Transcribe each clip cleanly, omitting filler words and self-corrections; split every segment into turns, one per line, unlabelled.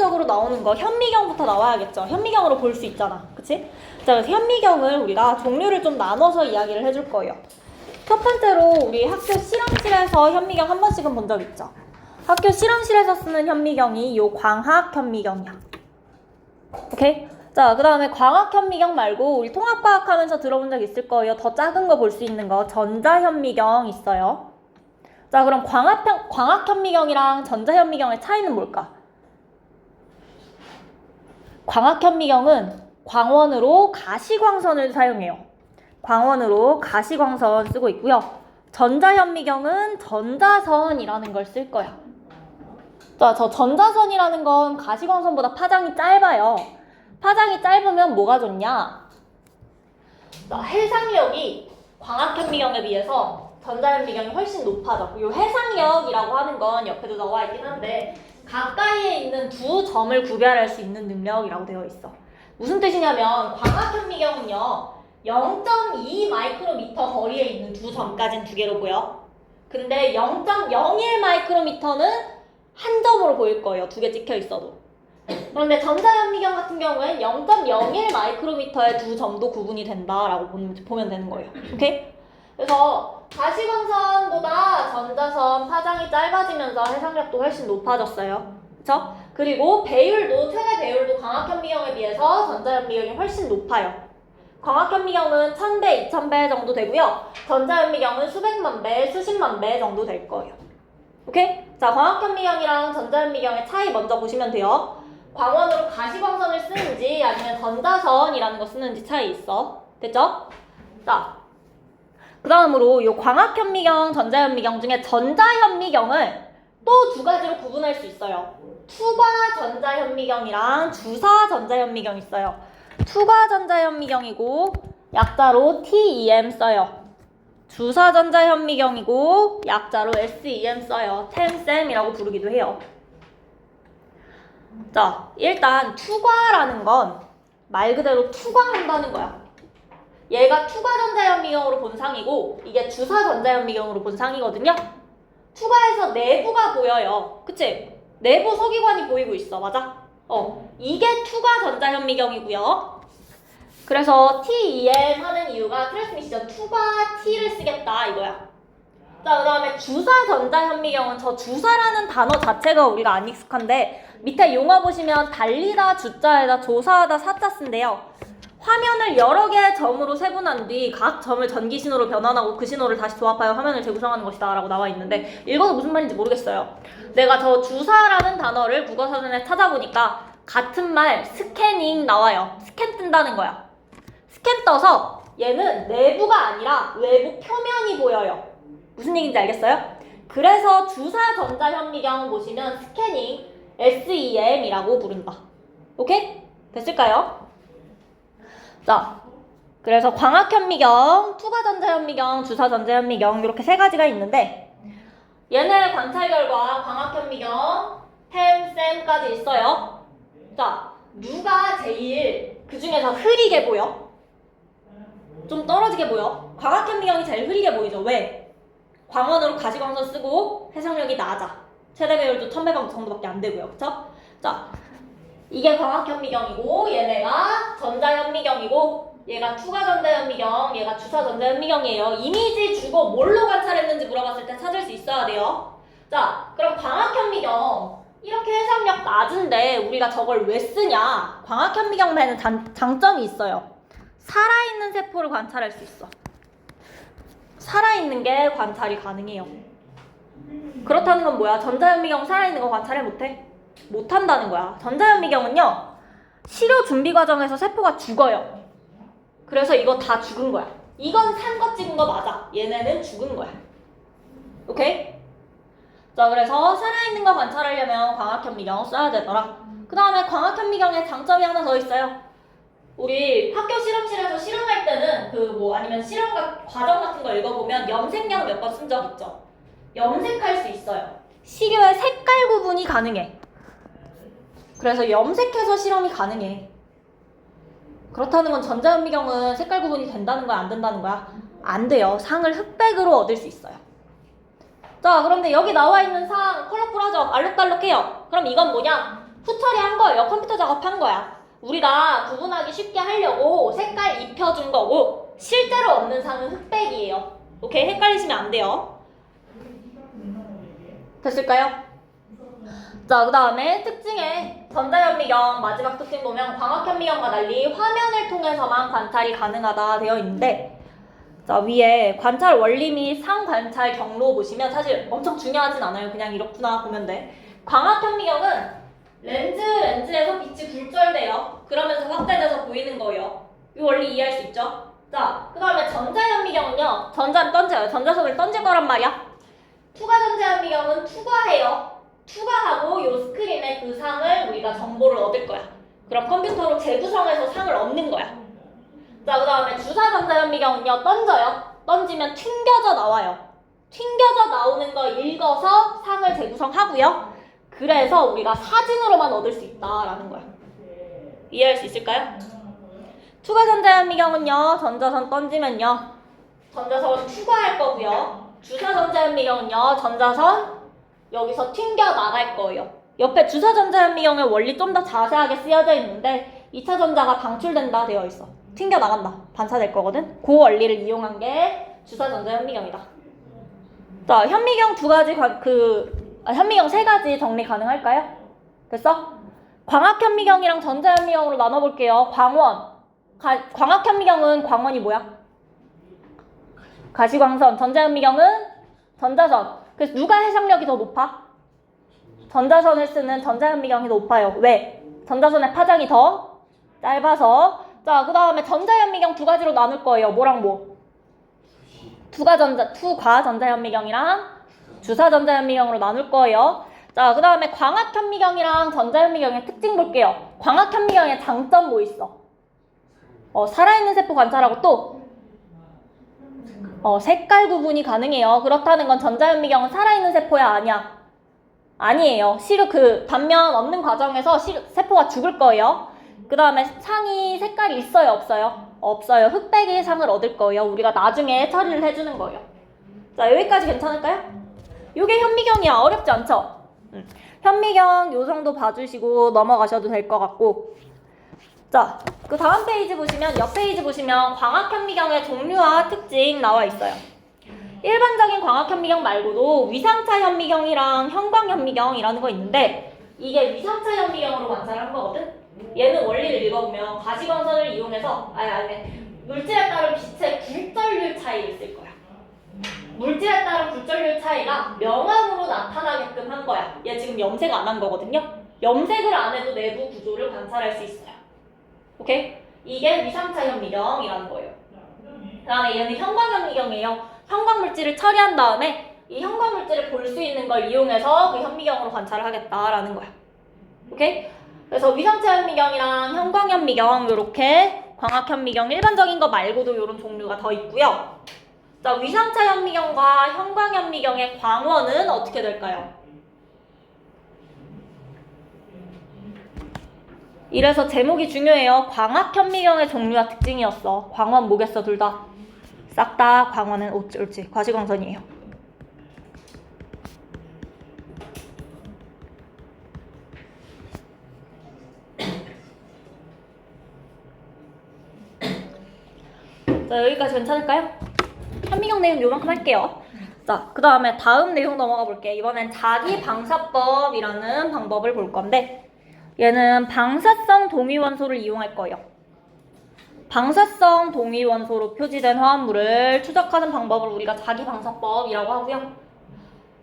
기본적으로 나오는 거 현미경부터 나와야겠죠. 현미경으로 볼 수 있잖아. 그치? 자, 그래서 현미경을 우리가 종류를 좀 나눠서 이야기를 해줄 거예요. 첫 번째로 우리 학교 실험실에서 현미경 한 번씩은 본 적 있죠. 학교 실험실에서 쓰는 현미경이 요 광학 현미경이야. 오케이? 자, 그 다음에 광학 현미경 말고 우리 통합과학 하면서 들어본 적 있을 거예요. 더 작은 거 볼 수 있는 거 전자 현미경 있어요. 자, 그럼 광학 현미경이랑 전자 현미경의 차이는 뭘까? 광학 현미경은 광원으로 가시광선을 사용해요. 광원으로 가시광선 쓰고 있고요. 전자 현미경은 전자선이라는 걸 쓸 거야. 자, 저 전자선이라는 건 가시광선보다 파장이 짧아요. 파장이 짧으면 뭐가 좋냐? 자, 해상력이 광학 현미경에 비해서 전자 현미경이 훨씬 높아져. 이 해상력이라고 하는 건 옆에도 나와 있긴 한데 가까이에 있는 두 점을 구별할 수 있는 능력이라고 되어 있어. 무슨 뜻이냐면 광학 현미경은요 0.2 마이크로미터 거리에 있는 두 점까지는 두 개로 보여. 근데 0.01 마이크로미터는 한 점으로 보일 거예요. 두 개 찍혀 있어도. 그런데 전자현미경 같은 경우엔 0.01 마이크로미터의 두 점도 구분이 된다라고 보면 되는 거예요. 오케이? 그래서 가시광선보다 전자선 파장이 짧아지면서 해상력도 훨씬 높아졌어요. 그쵸? 그리고 배율도, 최대 배율도 광학현미경에 비해서 전자현미경이 훨씬 높아요. 광학현미경은 1000배, 2000배 정도 되고요. 전자현미경은 수백만 배, 수십만 배 정도 될 거예요. 오케이? 자, 광학현미경이랑 전자현미경의 차이 먼저 보시면 돼요. 광원으로 가시광선을 쓰는지 아니면 전자선이라는 거 쓰는지 차이 있어. 됐죠? 자, 그 다음으로 이 광학현미경, 전자현미경 중에 전자현미경을 또 두 가지로 구분할 수 있어요. 투과 전자현미경이랑 주사 전자현미경 있어요. 투과 전자현미경이고 약자로 TEM 써요. 주사 전자현미경이고 약자로 SEM 써요. TEMSEM이라고 부르기도 해요. 자, 일단 투과라는 건 말 그대로 투과한다는 거야. 얘가 투과 전자현미경으로 본 상이고 이게 주사 전자현미경으로 본 상이거든요. 투과에서 내부가 보여요. 그치? 내부 소기관이 보이고 있어. 맞아? 이게 투과 전자현미경이고요. 그래서 TEM 하는 이유가 트랜스미션 투과 T를 쓰겠다 이거야. 자, 그 다음에 주사 전자현미경은 저 주사라는 단어 자체가 우리가 안 익숙한데 밑에 용어 보시면 달리다 주자에다 조사하다 사자 쓴대요. 화면을 여러 개의 점으로 세분한 뒤 각 점을 전기 신호로 변환하고 그 신호를 다시 조합하여 화면을 재구성하는 것이다 라고 나와 있는데 읽어도 무슨 말인지 모르겠어요. 내가 저 주사라는 단어를 국어사전에 찾아보니까 같은 말 스캐닝 나와요. 스캔 뜬다는 거야. 스캔 떠서 얘는 내부가 아니라 외부 표면이 보여요. 무슨 얘기인지 알겠어요? 그래서 주사 전자현미경 보시면 스캐닝 SEM이라고 부른다. 오케이? 됐을까요? 자, 그래서 광학현미경, 투과전자현미경, 주사전자현미경 이렇게 세 가지가 있는데 얘네 관찰 결과 광학현미경, TEM, SEM까지 있어요. 자, 누가 제일 그 중에서 흐리게 보여? 좀 떨어지게 보여? 광학현미경이 제일 흐리게 보이죠? 왜? 광원으로 가시광선 쓰고 해상력이 낮아. 최대 배율도 1000배 정도밖에 안 되고요. 그쵸? 자, 이게 광학현미경이고 얘네가 전자현미경이고 얘가 투과전자현미경, 얘가 주사전자현미경이에요. 이미지 주고 뭘로 관찰했는지 물어봤을 때 찾을 수 있어야 돼요. 자, 그럼 광학현미경 이렇게 해상력 낮은데 우리가 저걸 왜 쓰냐? 광학현미경에는 장점이 있어요. 살아있는 세포를 관찰할 수 있어. 살아있는 게 관찰이 가능해요. 그렇다는 건 뭐야? 전자현미경 살아있는 거 관찰을 못해? 못한다는 거야. 전자현미경은요 치료 준비 과정에서 세포가 죽어요. 그래서 이거 다 죽은 거야. 이건 산 거 찍은 거 맞아. 얘네는 죽은 거야. 오케이? 자, 그래서 살아있는 거 관찰하려면 광학현미경 써야 되더라. 그 다음에 광학현미경에 장점이 하나 더 있어요. 우리 학교 실험실에서 실험할 때는 아니면 실험 과정 같은 거 읽어보면 염색약 몇 번 쓴 적 있죠? 염색할 수 있어요. 시료의 색깔 구분이 가능해. 그래서 염색해서 실험이 가능해. 그렇다는 건 전자현미경은 색깔 구분이 된다는 거야, 안 된다는 거야? 안 돼요. 상을 흑백으로 얻을 수 있어요. 자, 그런데 여기 나와 있는 상 컬러풀하죠? 알록달록해요. 그럼 이건 뭐냐? 처리한 거예요. 컴퓨터 작업한 거야. 우리가 구분하기 쉽게 하려고 색깔 입혀준 거고 실제로 없는 상은 흑백이에요. 오케이? 헷갈리시면 안 돼요. 됐을까요? 자, 그 다음에 특징에 전자현미경 마지막 특징 보면 광학현미경과 달리 화면을 통해서만 관찰이 가능하다 되어 있는데, 자, 위에 관찰 원리 및 상관찰 경로 보시면 엄청 중요하진 않아요. 그냥 이렇구나 보면 돼. 광학현미경은 렌즈에서 빛이 굴절돼요. 그러면서 확대돼서 보이는 거예요. 이 원리 이해할 수 있죠? 자, 그 다음에 전자현미경은요. 전자는 던져요. 전자선을 던질 거란 말이야. 투과 전자현미경은 투과해요. 투과하고 요 스크린에 그 상을 우리가 정보를 얻을 거야. 그럼 컴퓨터로 재구성해서 상을 얻는 거야. 자, 그 다음에 주사 전자현미경은요. 던져요. 던지면 튕겨져 나와요. 튕겨져 나오는 거 읽어서 상을 재구성하고요. 그래서 우리가 사진으로만 얻을 수 있다라는 거야. 이해할 수 있을까요? 투과 전자현미경은요. 전자선 던지면요. 전자선 투과할 거고요. 주사 전자현미경은요. 전자선 여기서 튕겨 나갈 거예요. 옆에 주사 전자현미경의 원리 좀 더 자세하게 쓰여져 있는데 2차 전자가 방출된다 되어 있어. 튕겨 나간다. 반사될 거거든. 그 원리를 이용한 게 주사 전자현미경이다. 자, 현미경 현미경 3가지 정리 가능할까요? 됐어? 광학현미경이랑 전자현미경으로 나눠볼게요. 광학현미경은 광원이 뭐야? 가시광선. 전자현미경은 전자선. 그래서 누가 해상력이 더 높아? 전자선을 쓰는 전자현미경이 더 높아요. 왜? 전자선의 파장이 더 짧아서. 자, 그 다음에 전자현미경 2가지로 나눌 거예요. 뭐랑 뭐? 투과 전자현미경이랑 주사 전자현미경으로 나눌 거예요. 자, 그 다음에 광학현미경이랑 전자현미경의 특징 볼게요. 광학현미경의 장점 뭐 있어? 살아있는 세포 관찰하고 또 색깔 구분이 가능해요. 그렇다는 건 전자현미경은 살아있는 세포야 아니야? 아니에요. 단면 얻는 과정에서 세포가 죽을 거예요. 그 다음에 상이 색깔이 있어요 없어요? 없어요. 흑백의 상을 얻을 거예요. 우리가 나중에 처리를 해주는 거예요. 자, 여기까지 괜찮을까요? 이게 현미경이야. 어렵지 않죠? 현미경 요 정도 봐주시고 넘어가셔도 될 것 같고, 자, 그 다음 페이지 보시면, 옆 페이지 보시면 광학현미경의 종류와 특징 나와 있어요. 일반적인 광학현미경 말고도 위상차 현미경이랑 형광현미경이라는 거 있는데, 이게 위상차 현미경으로 관찰한 거거든? 얘는 원리를 읽어보면 가시광선을 이용해서 물질에 따른 빛의 굴절률 차이를 쓸 거야. 물질에 따른 굴절률 차이가 명암으로 나타나게끔 한 거야. 얘 지금 염색 안 한 거거든요. 염색을 안 해도 내부 구조를 관찰할 수 있어요. 오케이? 이게 위상차 현미경이라는 거예요. 그 다음에 얘는 형광현미경이에요. 형광물질을 처리한 다음에 이 형광물질을 볼 수 있는 걸 이용해서 그 현미경으로 관찰을 하겠다라는 거야. 오케이? 그래서 위상차 현미경이랑 형광현미경 이렇게 광학현미경 일반적인 거 말고도 이런 종류가 더 있고요. 자, 위상차 현미경과 형광현미경의 광원은 어떻게 될까요? 이래서 제목이 중요해요. 광학현미경의 종류와 특징이었어. 광원 뭐겠어? 둘 다. 싹 다 광원은 옳지. 과시광선이에요. 자, 여기까지 괜찮을까요? 현미경 내용 요만큼 할게요. 자, 그 다음에 다음 내용 넘어가 볼게요. 이번엔 자기방사법이라는 방법을 볼 건데, 얘는 방사성 동위원소를 이용할 거예요. 방사성 동위원소로 표지된 화합물을 추적하는 방법을 우리가 자기방사법이라고 하고요.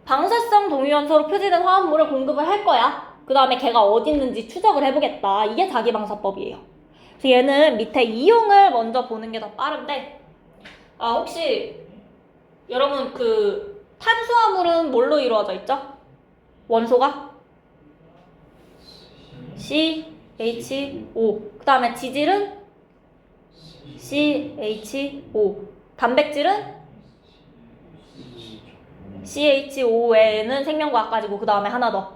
방사성 동위원소로 표지된 화합물을 공급을 할 거야. 그 다음에 걔가 어디 있는지 추적을 해보겠다. 이게 자기방사법이에요. 그래서 얘는 밑에 이용을 먼저 보는 게 더 빠른데, 혹시 여러분 탄수화물은 뭘로 이루어져 있죠? 원소가? CHO. 그 다음에 지질은? CHO. 단백질은? CHO 외에는 생명과학까지고 그 다음에 하나 더.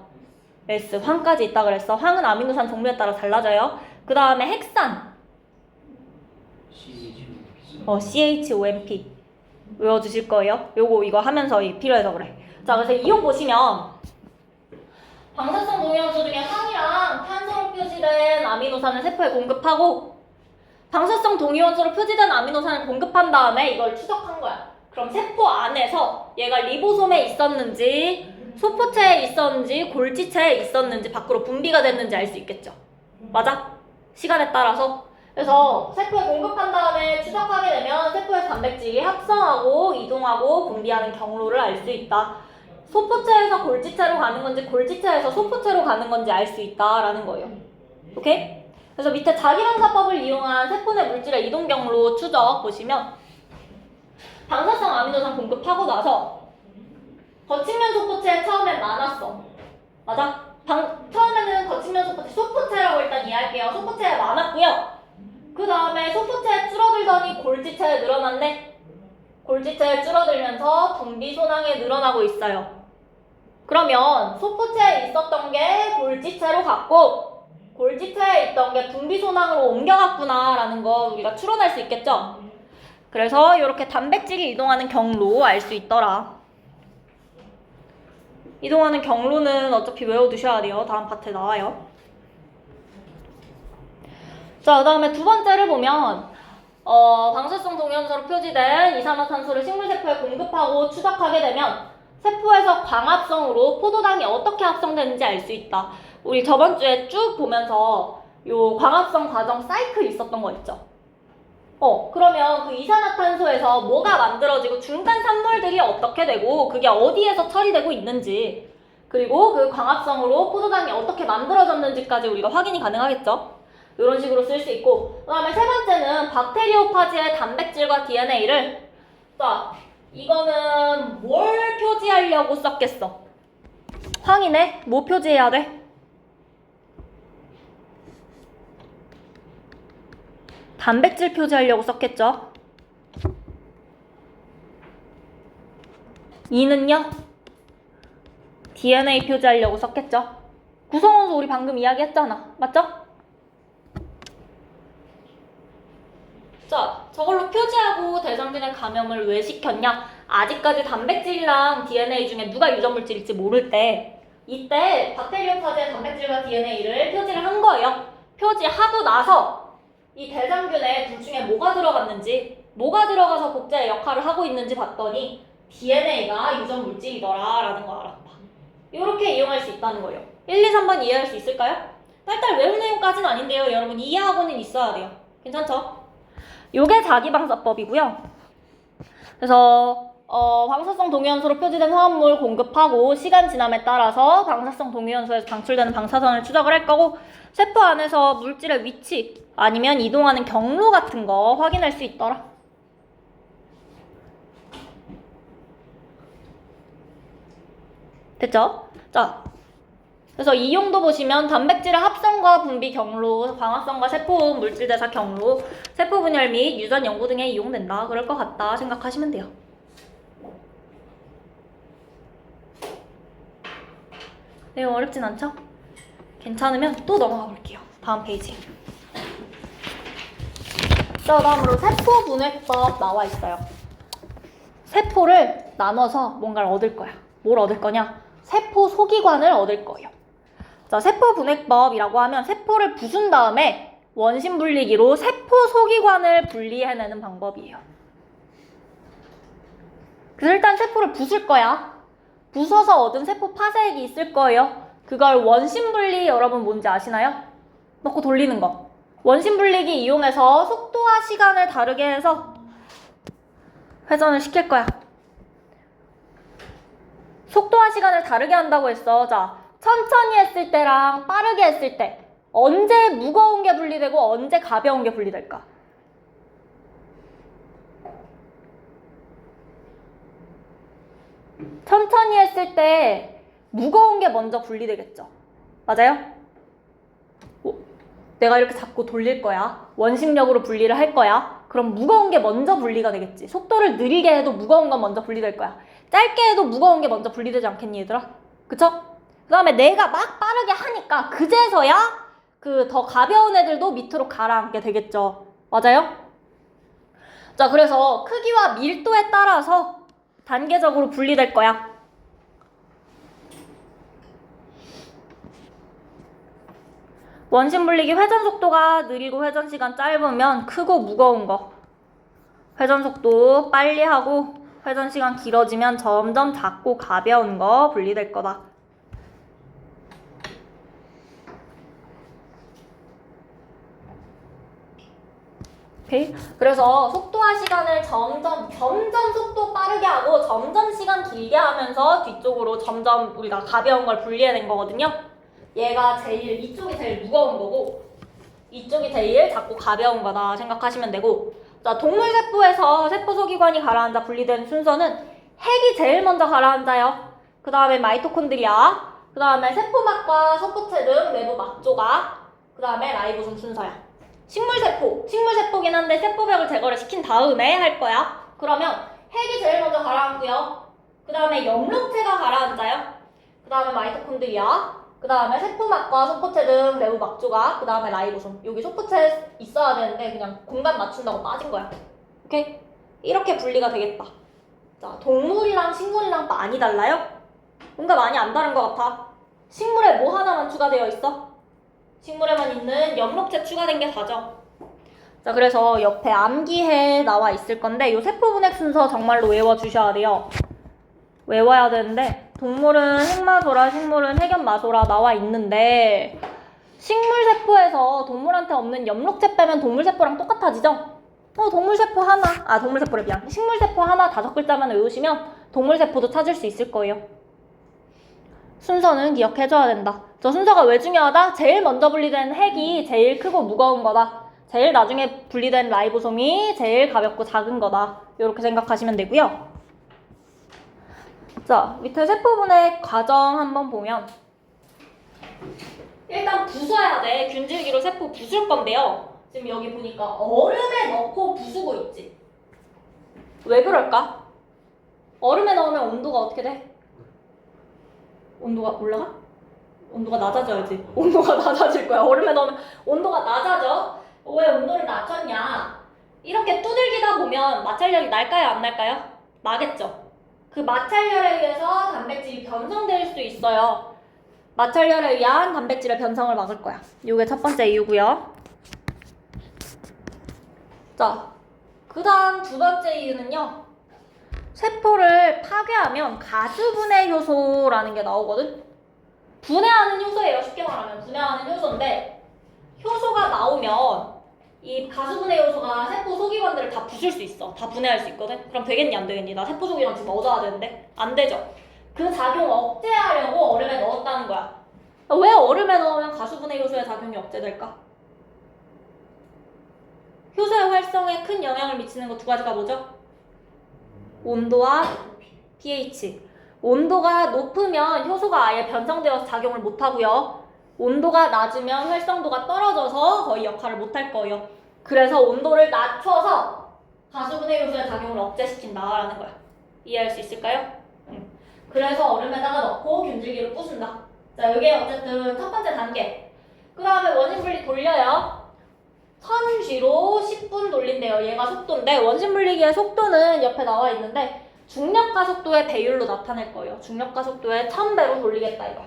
S. 황까지 있다 그랬어. 황은 아미노산 종류에 따라 달라져요. 그 다음에 핵산. CHOMP. 외워주실 거예요. 이거 하면서 필요해서 그래. 자, 그래서 이용 보시면 방사성 동위원소 중에 황이랑 아미노산을 세포에 공급하고 방사성 동위원소로 표시된 아미노산을 공급한 다음에 이걸 추적한 거야. 그럼 세포 안에서 얘가 리보솜에 있었는지 소포체에 있었는지 골지체에 있었는지 밖으로 분비가 됐는지 알 수 있겠죠. 맞아? 시간에 따라서. 그래서 세포에 공급한 다음에 추적하게 되면 세포에서 단백질이 합성하고 이동하고 분비하는 경로를 알 수 있다. 소포체에서 골지체로 가는 건지 골지체에서 소포체로 가는 건지 알 수 있다라는 거예요. 오케이? 그래서 밑에 자기방사법을 이용한 세포 내 물질의 이동 경로 추적 보시면 방사성 아미노산 공급하고 나서 거친면 소포체 처음엔 많았어. 맞아? 처음에는 거친면 소포체, 소포체라고 일단 이해할게요. 소포체에 많았고요. 그 다음에 소포체에 줄어들더니 골지체에 늘어났네. 골지체에 줄어들면서 분비 소낭에 늘어나고 있어요. 그러면 소포체에 있었던 게 골지체로 갔고 골지체에 있던 게 분비 소낭으로 옮겨갔구나 라는 거 우리가 추론할 수 있겠죠? 그래서 이렇게 단백질이 이동하는 경로 알 수 있더라. 이동하는 경로는 어차피 외워두셔야 돼요. 다음 파트에 나와요. 자, 그 다음에 두 번째를 보면 방사성 동위원소로 표시된 이산화탄소를 식물세포에 공급하고 추적하게 되면 세포에서 광합성으로 포도당이 어떻게 합성되는지 알 수 있다. 우리 저번 주에 쭉 보면서 요 광합성 과정 사이클 있었던 거 있죠? 그러면 그 이산화탄소에서 뭐가 만들어지고 중간 산물들이 어떻게 되고 그게 어디에서 처리되고 있는지 그리고 그 광합성으로 포도당이 어떻게 만들어졌는지까지 우리가 확인이 가능하겠죠? 이런 식으로 쓸 수 있고 그 다음에 세 번째는 박테리오파지의 단백질과 DNA를 자, 이거는 뭘 표지하려고 썼겠어? 황이네? 뭐 표지해야 돼? 단백질 표지하려고 썼겠죠? 이는요? DNA 표지하려고 썼겠죠? 구성원소 우리 방금 이야기했잖아. 맞죠? 자, 저걸로 표지하고 대장균의 감염을 왜 시켰냐? 아직까지 단백질이랑 DNA 중에 누가 유전물질일지 모를 때 이때 박테리오파지의 단백질과 DNA를 표지를 한 거예요. 표지하고 나서 이 대장균에 둘 중에 뭐가 들어갔는지 뭐가 들어가서 복제의 역할을 하고 있는지 봤더니 DNA가 유전물질이더라 라는 거 알았다. 이렇게 이용할 수 있다는 거예요. 1, 2, 3번 이해할 수 있을까요? 딸딸 외울 내용까지는 아닌데요. 여러분 이해하고는 있어야 돼요. 괜찮죠? 요게 자기방사법이고요. 그래서 방사성 동위원소로 표시된 화합물 공급하고 시간 지남에 따라서 방사성 동위원소에서 방출되는 방사선을 추적을 할 거고 세포 안에서 물질의 위치 아니면 이동하는 경로 같은 거 확인할 수 있더라. 됐죠? 자, 그래서 이용도 보시면 단백질의 합성과 분비 경로, 광합성과 세포 물질 대사 경로, 세포 분열 및 유전 연구 등에 이용된다. 그럴 것 같다 생각하시면 돼요. 내용 어렵진 않죠? 괜찮으면 또 넘어가 볼게요. 다음 페이지. 자, 다음으로 세포 분해법 나와 있어요. 세포를 나눠서 뭔가를 얻을 거야. 뭘 얻을 거냐? 세포 소기관을 얻을 거예요. 자, 세포 분해법이라고 하면 세포를 부순 다음에 원심 분리기로 세포 소기관을 분리해내는 방법이에요. 그래서 일단 세포를 부술 거야. 부숴서 얻은 세포 파쇄액이 있을 거예요. 그걸 원심 분리 여러분 뭔지 아시나요? 넣고 돌리는 거. 원심 분리기 이용해서 속도와 시간을 다르게 해서 회전을 시킬 거야. 속도와 시간을 다르게 한다고 했어. 자, 천천히 했을 때랑 빠르게 했을 때 언제 무거운 게 분리되고 언제 가벼운 게 분리될까? 천천히 했을 때 무거운 게 먼저 분리되겠죠. 맞아요? 내가 이렇게 잡고 돌릴 거야. 원심력으로 분리를 할 거야. 그럼 무거운 게 먼저 분리가 되겠지. 속도를 느리게 해도 무거운 건 먼저 분리될 거야. 짧게 해도 무거운 게 먼저 분리되지 않겠니 얘들아? 그쵸? 그 다음에 내가 막 빠르게 하니까 그제서야 그 더 가벼운 애들도 밑으로 가라앉게 되겠죠. 맞아요? 자, 그래서 크기와 밀도에 따라서 단계적으로 분리될 거야. 원심 분리기 회전 속도가 느리고 회전 시간 짧으면 크고 무거운 거. 회전 속도 빨리 하고 회전 시간 길어지면 점점 작고 가벼운 거 분리될 거다. 오케이? 그래서 속도와 시간을 점점 속도 빠르게 하고 점점 시간 길게 하면서 뒤쪽으로 점점 우리가 가벼운 걸 분리해낸 거거든요. 얘가 이쪽이 제일 무거운 거고 이쪽이 제일 작고 가벼운 거다 생각하시면 되고, 자, 동물 세포에서 세포 소기관이 가라앉아 분리된 순서는 핵이 제일 먼저 가라앉아요. 그 다음에 마이토콘드리아, 그 다음에 세포막과 소포체 등 내부 막조각, 그 다음에 라이보솜 순서야. 식물세포긴 한데 세포벽을 제거를 시킨 다음에 할 거야. 그러면 핵이 제일 먼저 가라앉고요. 그 다음에 엽록체가 가라앉아요. 그 다음에 마이토콘드리아, 그 다음에 세포막과 소포체 등 내부 막조각, 그 다음에 라이보솜. 여기 소포체 있어야 되는데 그냥 공간 맞춘다고 빠진 거야. 오케이? 이렇게 분리가 되겠다. 자, 동물이랑 식물이랑 많이 달라요? 뭔가 많이 안 다른 것 같아. 식물에 뭐 하나만 추가되어 있어? 식물에만 있는 엽록체 추가된 게 다죠. 자, 그래서 옆에 암기해 나와 있을 건데 이 세포 분해 순서 정말로 외워주셔야 돼요. 외워야 되는데 동물은 핵마소라, 식물은 핵연마소라 나와 있는데 식물세포에서 동물한테 없는 엽록체 빼면 동물세포랑 똑같아지죠? 동물세포 하나, 동물세포래 미안. 식물세포 하나 5글자만 외우시면 동물세포도 찾을 수 있을 거예요. 순서는 기억해줘야 된다. 저 순서가 왜 중요하다? 제일 먼저 분리된 핵이 제일 크고 무거운 거다. 제일 나중에 분리된 라이보솜이 제일 가볍고 작은 거다. 이렇게 생각하시면 되고요. 자, 밑에 세포 분해 과정 한번 보면 일단 부숴야 돼. 균질기로 세포 부술 건데요. 지금 여기 보니까 얼음에 넣고 부수고 있지. 왜 그럴까? 얼음에 넣으면 온도가 어떻게 돼? 온도가 올라가? 온도가 낮아져야지. 온도가 낮아질 거야. 얼음에 넣으면 온도가 낮아져. 왜 온도를 낮췄냐? 이렇게 두들기다 보면 마찰력이 날까요? 안 날까요? 나겠죠. 그 마찰열에 의해서 단백질이 변성될 수 있어요. 마찰열에 의한 단백질의 변성을 막을 거야. 이게 첫 번째 이유고요. 자, 그 다음 두 번째 이유는요. 세포를 파괴하면 가수분해 효소라는 게 나오거든. 분해하는 효소예요. 쉽게 말하면 분해하는 효소인데 효소가 나오면 이 가수분해 효소가 세포 소기관들을 다 부술 수 있어. 다 분해할 수 있거든. 그럼 되겠니 안 되겠니? 나 세포 소기관 지금 얻어야 되는데 안 되죠. 그 작용 억제하려고 얼음에 넣었다는 거야. 왜 얼음에 넣으면 가수분해 효소의 작용이 억제될까? 효소의 활성에 큰 영향을 미치는 거 두 가지가 뭐죠? 온도와 pH. 온도가 높으면 효소가 아예 변성되어서 작용을 못하고요. 온도가 낮으면 활성도가 떨어져서 거의 역할을 못할 거예요. 그래서 온도를 낮춰서 가수분해 효소의 작용을 억제시킨다라는 거야. 이해할 수 있을까요? 그래서 얼음에다가 넣고 균질기로 부순다. 자, 이게 어쨌든 첫 번째 단계. 그 다음에 원심 분리 돌려요. 1000G로 10분 돌린대요. 얘가 속도인데 원심 분리기의 속도는 옆에 나와 있는데 중력가 속도의 배율로 나타낼 거예요. 중력가 속도의 1000배로 돌리겠다 이거.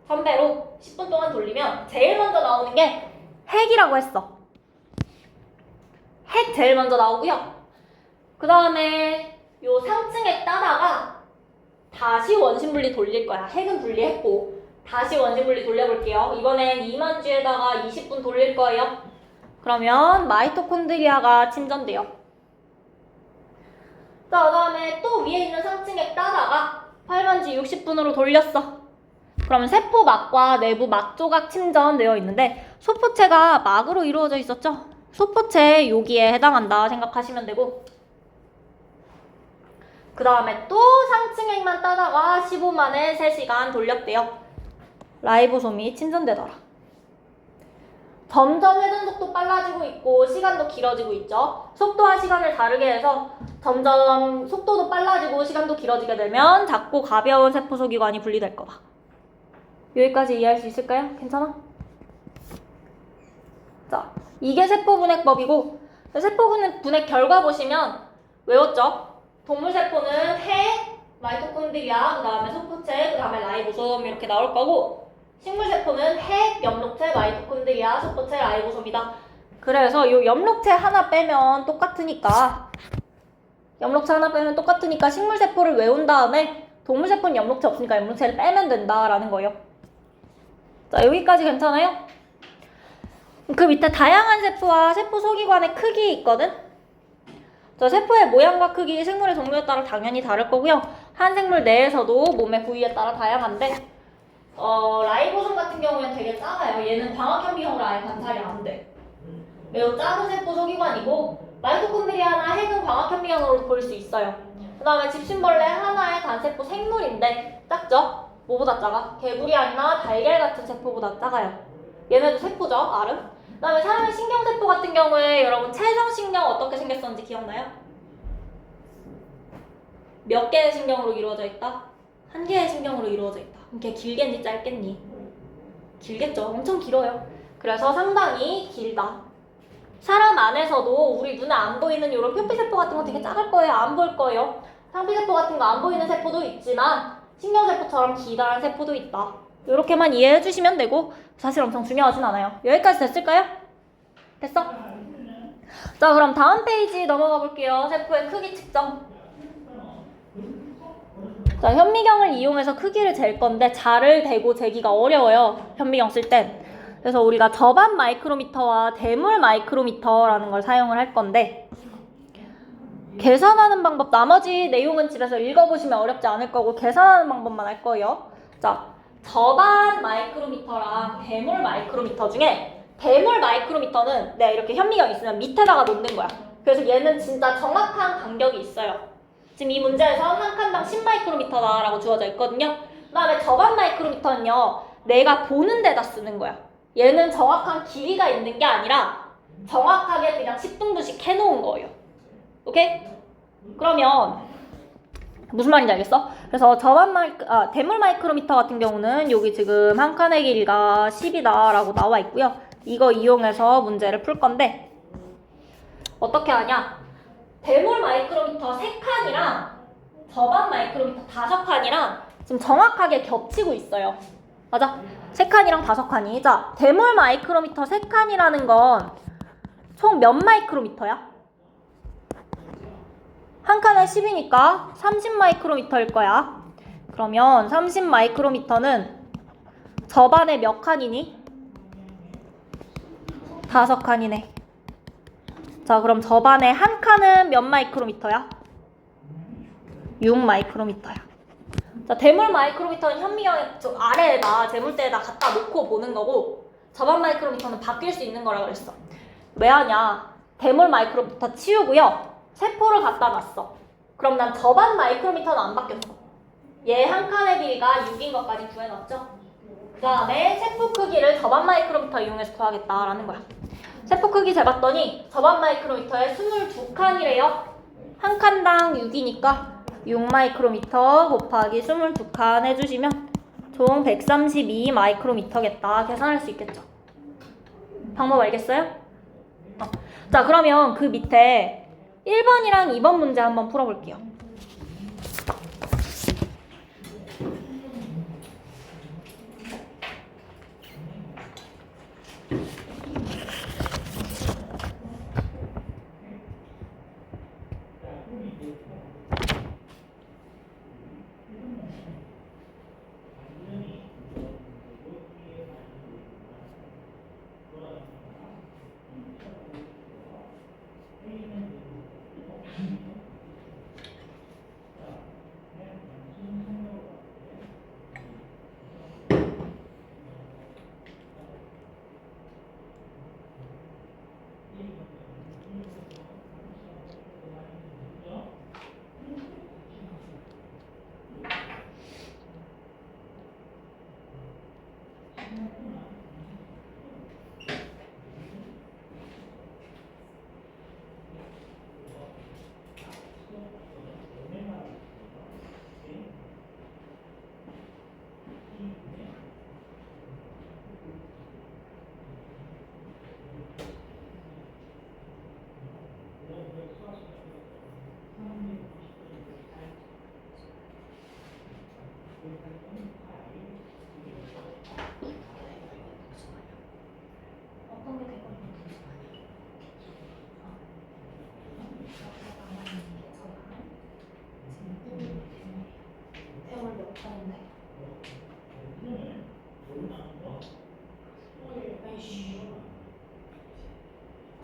1000배로 10분 동안 돌리면 제일 먼저 나오는 게 핵이라고 했어. 핵 제일 먼저 나오고요. 그 다음에 요 상층핵 따다가 다시 원심 분리 돌릴 거야. 핵은 분리했고 다시 원심 분리 돌려볼게요. 이번엔 2만G에다가 20분 돌릴 거예요. 그러면 마이토콘드리아가 침전돼요. 자, 그 다음에 또 위에 있는 상층핵 따다가 8만G 60분으로 돌렸어. 그러면 세포막과 내부 막조각 침전되어 있는데 소포체가 막으로 이루어져 있었죠? 소포체 여기에 해당한다 생각하시면 되고, 그 다음에 또 상층핵만 따다가 15만에 3시간 돌렸대요. 라이보솜이 침전되더라. 점점 회전 속도 빨라지고 있고 시간도 길어지고 있죠. 속도와 시간을 다르게 해서 점점 속도도 빨라지고 시간도 길어지게 되면 작고 가벼운 세포 소기관이 분리될 거다. 여기까지 이해할 수 있을까요? 괜찮아? 자, 이게 세포 분해법이고 세포 분해 결과 보시면 외웠죠? 동물 세포는 핵, 마이토콘드리아, 그 다음에 소포체, 그 다음에 라이보솜 이렇게 나올 거고 식물세포는 핵, 엽록체, 마이토콘드리아, 세포체, 라이보솜이다. 그래서 요 엽록체 하나 빼면 똑같으니까 식물세포를 외운 다음에 동물세포는 엽록체 없으니까 엽록체를 빼면 된다라는 거예요. 자, 여기까지 괜찮아요? 그 밑에 다양한 세포와 세포 소기관의 크기 있거든? 저 세포의 모양과 크기, 생물의 종류에 따라 당연히 다를 거고요. 한 생물 내에서도 몸의 부위에 따라 다양한데 라이보솜 같은 경우에는 되게 작아요. 얘는 광학현미경으로 아예 관찰이 안 돼. 매우 작은 세포 소기관이고 마이토콘드리아나 핵은 광학현미경으로 볼 수 있어요. 그 다음에 집신벌레 하나의 단세포 생물인데 작죠? 뭐보다 작아? 개구리알이나 달걀 같은 세포보다 작아요. 얘네도 세포죠, 알은? 그 다음에 사람의 신경세포 같은 경우에 여러분 체성신경 어떻게 생겼었는지 기억나요? 몇 개의 신경으로 이루어져 있다? 한 개의 신경으로 이루어져 있다. 이게 길겠니 짧겠니? 길겠죠. 엄청 길어요. 그래서 상당히 길다. 사람 안에서도 우리 눈에 안 보이는 이런 표피세포 같은 거 되게 작을 거예요. 안 보일 거예요. 상피세포 같은 거 안 보이는 세포도 있지만 신경세포처럼 기다란 세포도 있다. 이렇게만 이해해 주시면 되고 사실 엄청 중요하진 않아요. 여기까지 됐을까요? 됐어? 자, 그럼 다음 페이지 넘어가 볼게요. 세포의 크기 측정. 자, 현미경을 이용해서 크기를 잴 건데 자를 대고 재기가 어려워요. 현미경 쓸 땐. 그래서 우리가 저반 마이크로미터와 대물 마이크로미터라는 걸 사용을 할 건데 계산하는 방법, 나머지 내용은 집에서 읽어보시면 어렵지 않을 거고 계산하는 방법만 할 거예요. 자, 저반 마이크로미터랑 대물 마이크로미터 중에 대물 마이크로미터는 이렇게 현미경 있으면 밑에다가 놓는 거야. 그래서 얘는 진짜 정확한 간격이 있어요. 지금 이 문제에서 한 칸당 10마이크로미터다라고 주어져 있거든요. 그 다음에 저반 마이크로미터는요, 내가 보는 데다 쓰는 거야. 얘는 정확한 길이가 있는 게 아니라 정확하게 그냥 10등분씩 해놓은 거예요. 오케이? 그러면 무슨 말인지 알겠어? 그래서 대물 마이크로미터 같은 경우는 여기 지금 한 칸의 길이가 10이다 라고 나와 있고요. 이거 이용해서 문제를 풀 건데 어떻게 하냐? 대물 마이크로미터 3칸이랑 저반 마이크로미터 5칸이랑 지금 정확하게 겹치고 있어요. 맞아? 3칸이랑 5칸이. 자, 대물 마이크로미터 3칸이라는 건 총 몇 마이크로미터야? 한 칸에 10이니까 30마이크로미터일 거야. 그러면 30마이크로미터는 저반에 몇 칸이니? 5칸이네. 자, 그럼 저반에 한 칸은 몇 마이크로미터야? 6마이크로미터야. 자, 대물 마이크로미터는 현미경의 저 아래에다 재물대에다 갖다 놓고 보는 거고 저반 마이크로미터는 바뀔 수 있는 거라 그랬어. 왜 하냐? 대물 마이크로미터 치우고요. 세포를 갖다 놨어. 그럼 난 저반 마이크로미터는 안 바뀌었어. 얘 한 칸의 길이가 6인 것까지 구해놨죠. 그 다음에 세포 크기를 저반 마이크로미터 이용해서 구하겠다라는 거야. 세포 크기 재봤더니 저반 마이크로미터에 22칸이래요. 한 칸당 6이니까 6마이크로미터 곱하기 22칸 해주시면 총 132마이크로미터겠다. 계산할 수 있겠죠. 방법 알겠어요? 자, 그러면 그 밑에 1번이랑 2번 문제 한번 풀어볼게요.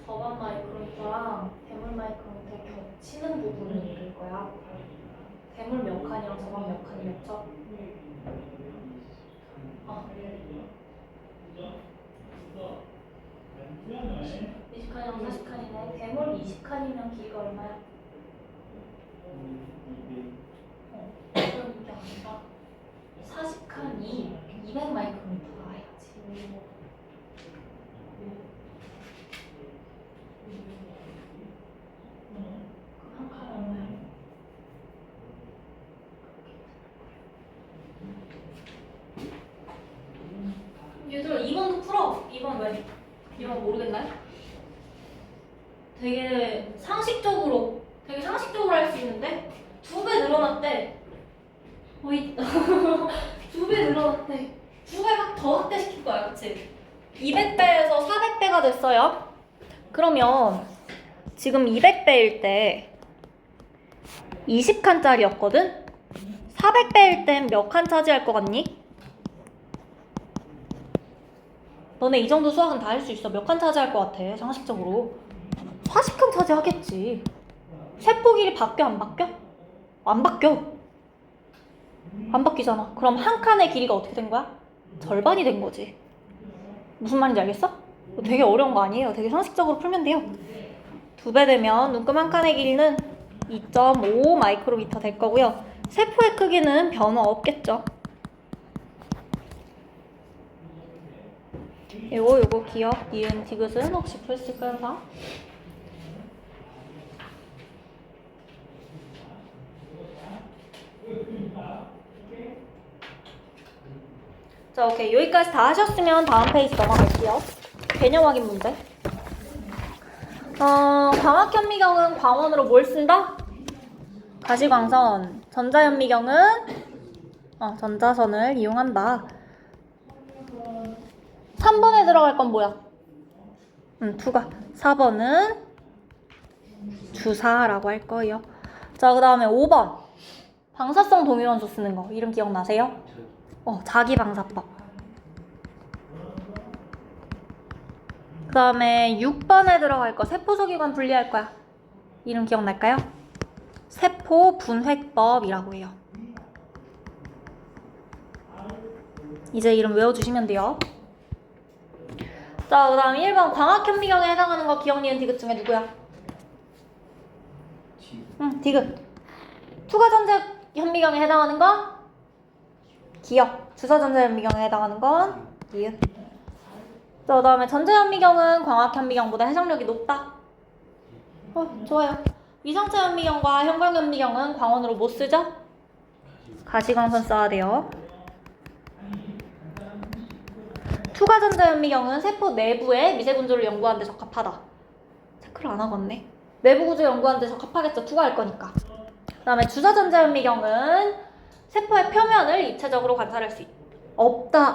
저반 마이크로미터랑 대물 마이크로미터 겹치는 부분을 그릴 거야. 대물 몇 칸이랑 저반 몇 칸이 겹쳐? 20칸이랑 40칸이네. 대물 20칸이면 길이가 얼마야? 그럼 이게 아니라 40칸이 200 마이크로미터가 해야지. 그럼 한 칸 얼마야? 얘들아 2번도 풀어. 2번 왜? 2번 모르겠나요? 되게 상식적으로 할 수 있는데 2배 늘어났대. 어이 2배 늘어났대. 2배가 더 확대시킬 거야, 그치? 200배에서 400배가 됐어요. 그러면 지금 200배일 때 20칸짜리였거든? 400배일 땐 몇 칸 차지할 것 같니? 너네 이 정도 수학은 다 할 수 있어. 몇 칸 차지할 것 같아, 상식적으로? 40칸 차지하겠지. 세포 길이 바뀌어, 안 바뀌어? 안 바뀌어. 안 바뀌잖아. 그럼 한 칸의 길이가 어떻게 된 거야? 절반이 된 거지. 무슨 말인지 알겠어? 되게 어려운 거 아니에요. 되게 상식적으로 풀면 돼요. 2배 되면 눈금 한 칸의 길이는 2.5 마이크로미터 될 거고요. 세포의 크기는 변화 없겠죠. 요거 기억, 니은, 디귿은 혹시 풀 수 있을까요? 자, 오케이. 여기까지 다 하셨으면 다음 페이지 넘어갈게요. 개념 확인 문제. 광학현미경은 광원으로 뭘 쓴다? 가시광선. 전자현미경은 전자선을 이용한다. 3번에 들어갈 건 뭐야? 투가. 4번은 주사라고 할 거예요. 자, 그 다음에 5번. 방사성 동위원소 쓰는 거. 이름 기억나세요? 자기방사법. 그 다음에 6번에 들어갈 거. 세포소기관 분리할 거야. 이름 기억날까요? 세포분획법이라고 해요. 이제 이름 외워주시면 돼요. 자, 그 다음 1번 광학현미경에 해당하는 거 기억, 니은, 디귿 중에 누구야? 디귿. 투과전자현미경에 해당하는 건 기억. 주사전자현미경에 해당하는 건 니은. 자, 그 다음에 전자현미경은 광학현미경보다 해상력이 높다. 좋아요. 위성차현미경과 형광현미경은 광원으로 뭐 쓰죠? 가시광선 써야 돼요. 투과전자현미경은 세포 내부의 미세군주를 연구하는 데 적합하다. 체크를 안 하고 왔네. 내부 구조 연구하는 데 적합하겠죠. 투과할 거니까. 그 다음에 주사전자현미경은 세포의 표면을 입체적으로 관찰할 수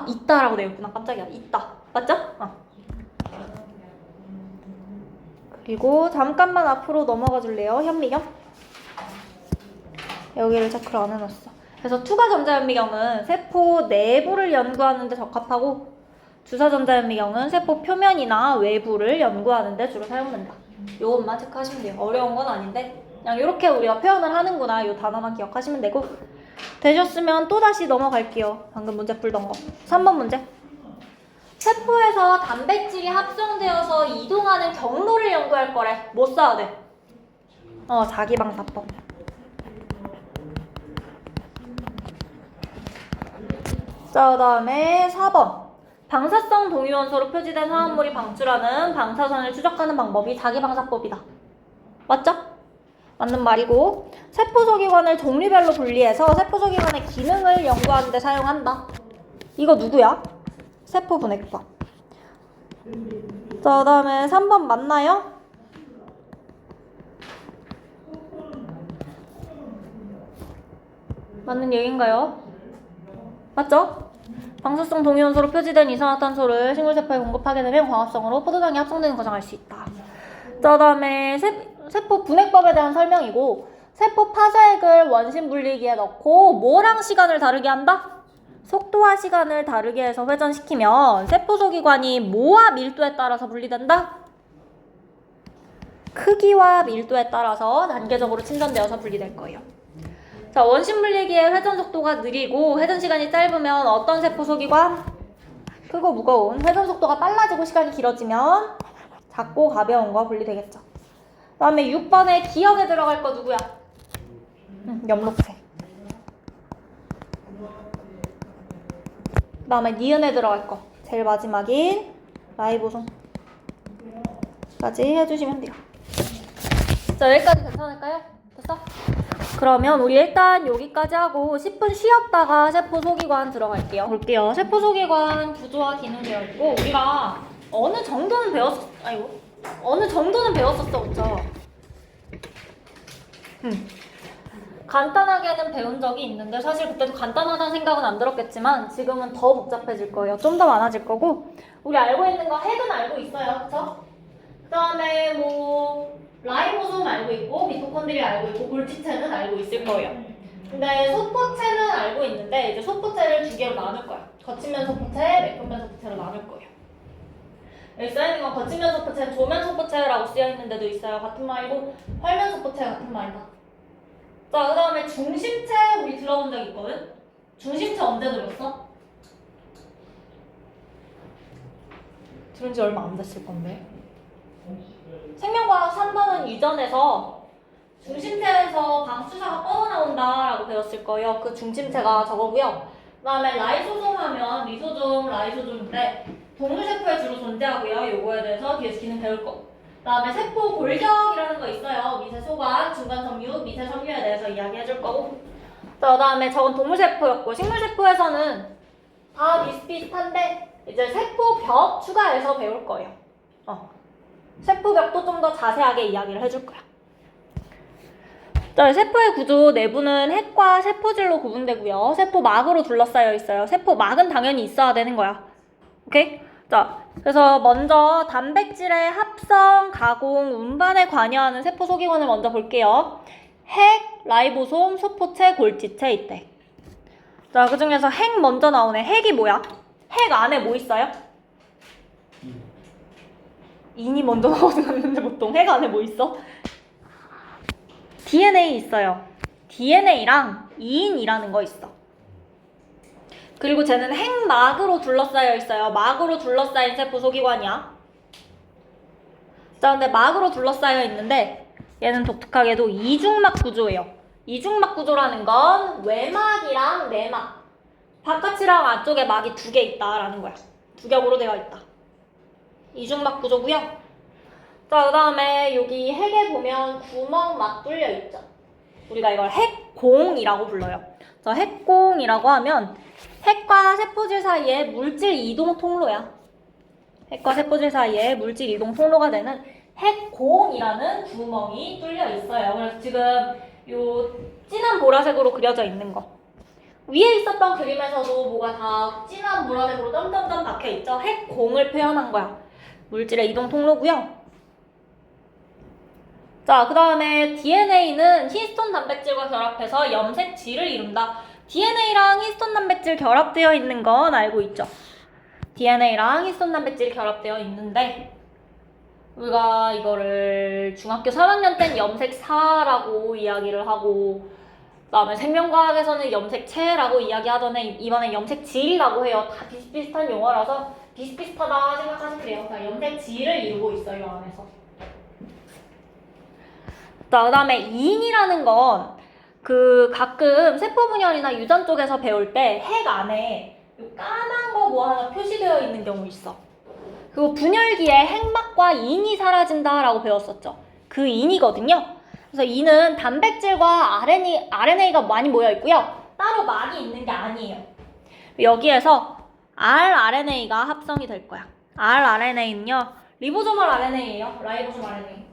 있다라고 되어 있구나. 깜짝이야. 있다. 맞죠? 그리고 잠깐만 앞으로 넘어가 줄래요? 현미경. 여기를 체크를 안 해놨어. 그래서 투과전자현미경은 세포 내부를 연구하는 데 적합하고 주사전자현미경은 세포 표면이나 외부를 연구하는 데 주로 사용된다. 요것만 체크하시면 돼요. 어려운 건 아닌데 그냥 이렇게 우리가 표현을 하는구나. 요 단어만 기억하시면 되고. 되셨으면 또다시 넘어갈게요. 방금 문제 풀던 거. 3번 문제. 세포에서 단백질이 합성되어서 이동하는 경로를 연구할 거래. 뭐 써야 돼? 자기방사법. 자, 그 다음에 4번. 방사성 동위원소로 표시된 화합물이 방출하는 방사선을 추적하는 방법이 자기방사법이다. 맞죠? 맞는 말이고, 세포소기관을 종류별로 분리해서 세포소기관의 기능을 연구하는 데 사용한다. 이거 누구야? 세포분해법. 자, 그 다음에 3번 맞나요? 맞는 얘기인가요? 맞죠? 방사성 동위원소로 표시된 이산화탄소를 식물세포에 공급하게 되면 광합성으로 포도당이 합성되는 과정을 알 수 있다. 자, 그 다음에 세포 분해법에 대한 설명이고, 세포 파쇄액을 원심 분리기에 넣고 뭐랑 시간을 다르게 한다? 속도와 시간을 다르게 해서 회전시키면 세포소기관이 뭐와 밀도에 따라서 분리된다? 크기와 밀도에 따라서 단계적으로 침전되어서 분리될 거예요. 자, 원심 분리기의 회전 속도가 느리고 회전 시간이 짧으면 어떤 세포 소기관? 크고 무거운. 회전 속도가 빨라지고 시간이 길어지면 작고 가벼운 거 분리되겠죠. 그 다음에 6번에 기억에 들어갈 거 누구야? 엽록체. 그 다음에 니은에 들어갈 거 제일 마지막인 라이보솜까지 해주시면 돼요. 자, 여기까지 괜찮을까요? 됐어? 그러면 우리 일단 여기까지 하고 10분 쉬었다가 세포 소기관 들어갈게요. 볼게요. 세포 소기관 구조와 기능 되어 있고 우리가 어느 정도는 배웠었어, 그쵸? 간단하게는 배운 적이 있는데 사실 그때도 간단하다는 생각은 안 들었겠지만 지금은 더 복잡해질 거예요. 좀 더 많아질 거고 우리 알고 있는 거 핵은 알고 있어요, 그쵸? 그 다음에 뭐 라이보솜 알고 있고 미토콘드리아 알고 있고 골지체는 알고 있을 거예요. 근데 소포체는 알고 있는데 이제 소포체를 두 개로 나눌 거야. 거친면 소포체, 매표면 소포체로 나눌 거예요. 여기 써있는 건 거친면 소포체는 조면 소포체라고 쓰여있는 데도 있어요. 같은 말이고 활면 소포체 같은 말이다. 자, 그 다음에 중심체 우리 들어본 적 있거든? 중심체 언제 들었어? 들은 지 얼마 안 됐을 건데. 생명과학 3번은 이전에서 중심체에서 방수사가 뻗어나온다라고 배웠을 거예요. 그 중심체가 저거고요. 그 다음에 라이소솜 하면 리소솜, 라이소솜인데 동물세포에 주로 존재하고요. 요거에 대해서 뒤에서 기능 배울 거. 그 다음에 세포 골격이라는 거 있어요. 미세소관, 중간섬유, 미세섬유에 대해서 이야기해줄 거고. 그 다음에 저건 동물세포였고 식물세포에서는 다 비슷비슷한데 이제 세포벽 추가해서 배울 거예요. 세포벽도 좀 더 자세하게 이야기를 해줄 거야. 자, 세포의 구조 내부는 핵과 세포질로 구분되고요. 세포막으로 둘러싸여 있어요. 세포막은 당연히 있어야 되는 거야. 오케이? 자, 그래서 먼저 단백질의 합성, 가공, 운반에 관여하는 세포 소기관을 먼저 볼게요. 핵, 라이보솜, 소포체, 골지체 있대. 자, 그 중에서 핵 먼저 나오네. 핵이 뭐야? 핵 안에 뭐 있어요? 인이 먼저 나오진 않는데 보통 핵 안에 뭐 있어? DNA 있어요. DNA랑 이인이라는 거 있어. 그리고 쟤는 핵막으로 둘러싸여 있어요. 막으로 둘러싸인 세포 소기관이야. 자, 근데 막으로 둘러싸여 있는데 얘는 독특하게도 이중막 구조예요. 이중막 구조라는 건 외막이랑 내막, 바깥이랑 안쪽에 막이 두 개 있다라는 거야. 두 겹으로 되어 있다. 이중막 구조고요. 자, 그 다음에 여기 핵에 보면 구멍 막 뚫려 있죠. 우리가 이걸 핵공이라고 불러요. 자, 핵공이라고 하면 핵과 세포질 사이에 물질 이동 통로야. 핵과 세포질 사이에 물질 이동 통로가 되는 핵공이라는 구멍이 뚫려 있어요. 그래서 지금 요 진한 보라색으로 그려져 있는 거. 위에 있었던 그림에서도 뭐가 다 진한 보라색으로 점점점 박혀 있죠. 핵공을 표현한 거야. 물질의 이동 통로고요. 자, 그 다음에 DNA는 히스톤 단백질과 결합해서 염색질을 이룬다. DNA랑 히스톤 단백질 결합되어 있는 건 알고 있죠? DNA랑 히스톤 단백질이 결합되어 있는데 우리가 이거를 중학교 3학년 땐 염색사라고 이야기를 하고 그 다음에 생명과학에서는 염색체라고 이야기하던 애 이번에 염색질이라고 해요. 다 비슷비슷한 용어라서 비슷비슷하다 생각하시면 돼요. 그러니까 염색질을 이루고 있어요, 이 안에서. 자, 그 다음에 이인이라는 건 그 가끔 세포 분열이나 유전 쪽에서 배울 때 핵 안에 까만 거 뭐 하나 표시되어 있는 경우 있어. 그리고 분열기에 핵막과 인이 사라진다라고 배웠었죠. 그 인이거든요. 그래서 이는 단백질과 RNA가 많이 모여 있고요. 따로 막이 있는 게 아니에요. 여기에서 rRNA가 합성이 될 거야. rRNA는요. 리보소멀 RNA예요. 라이보솜 RNA.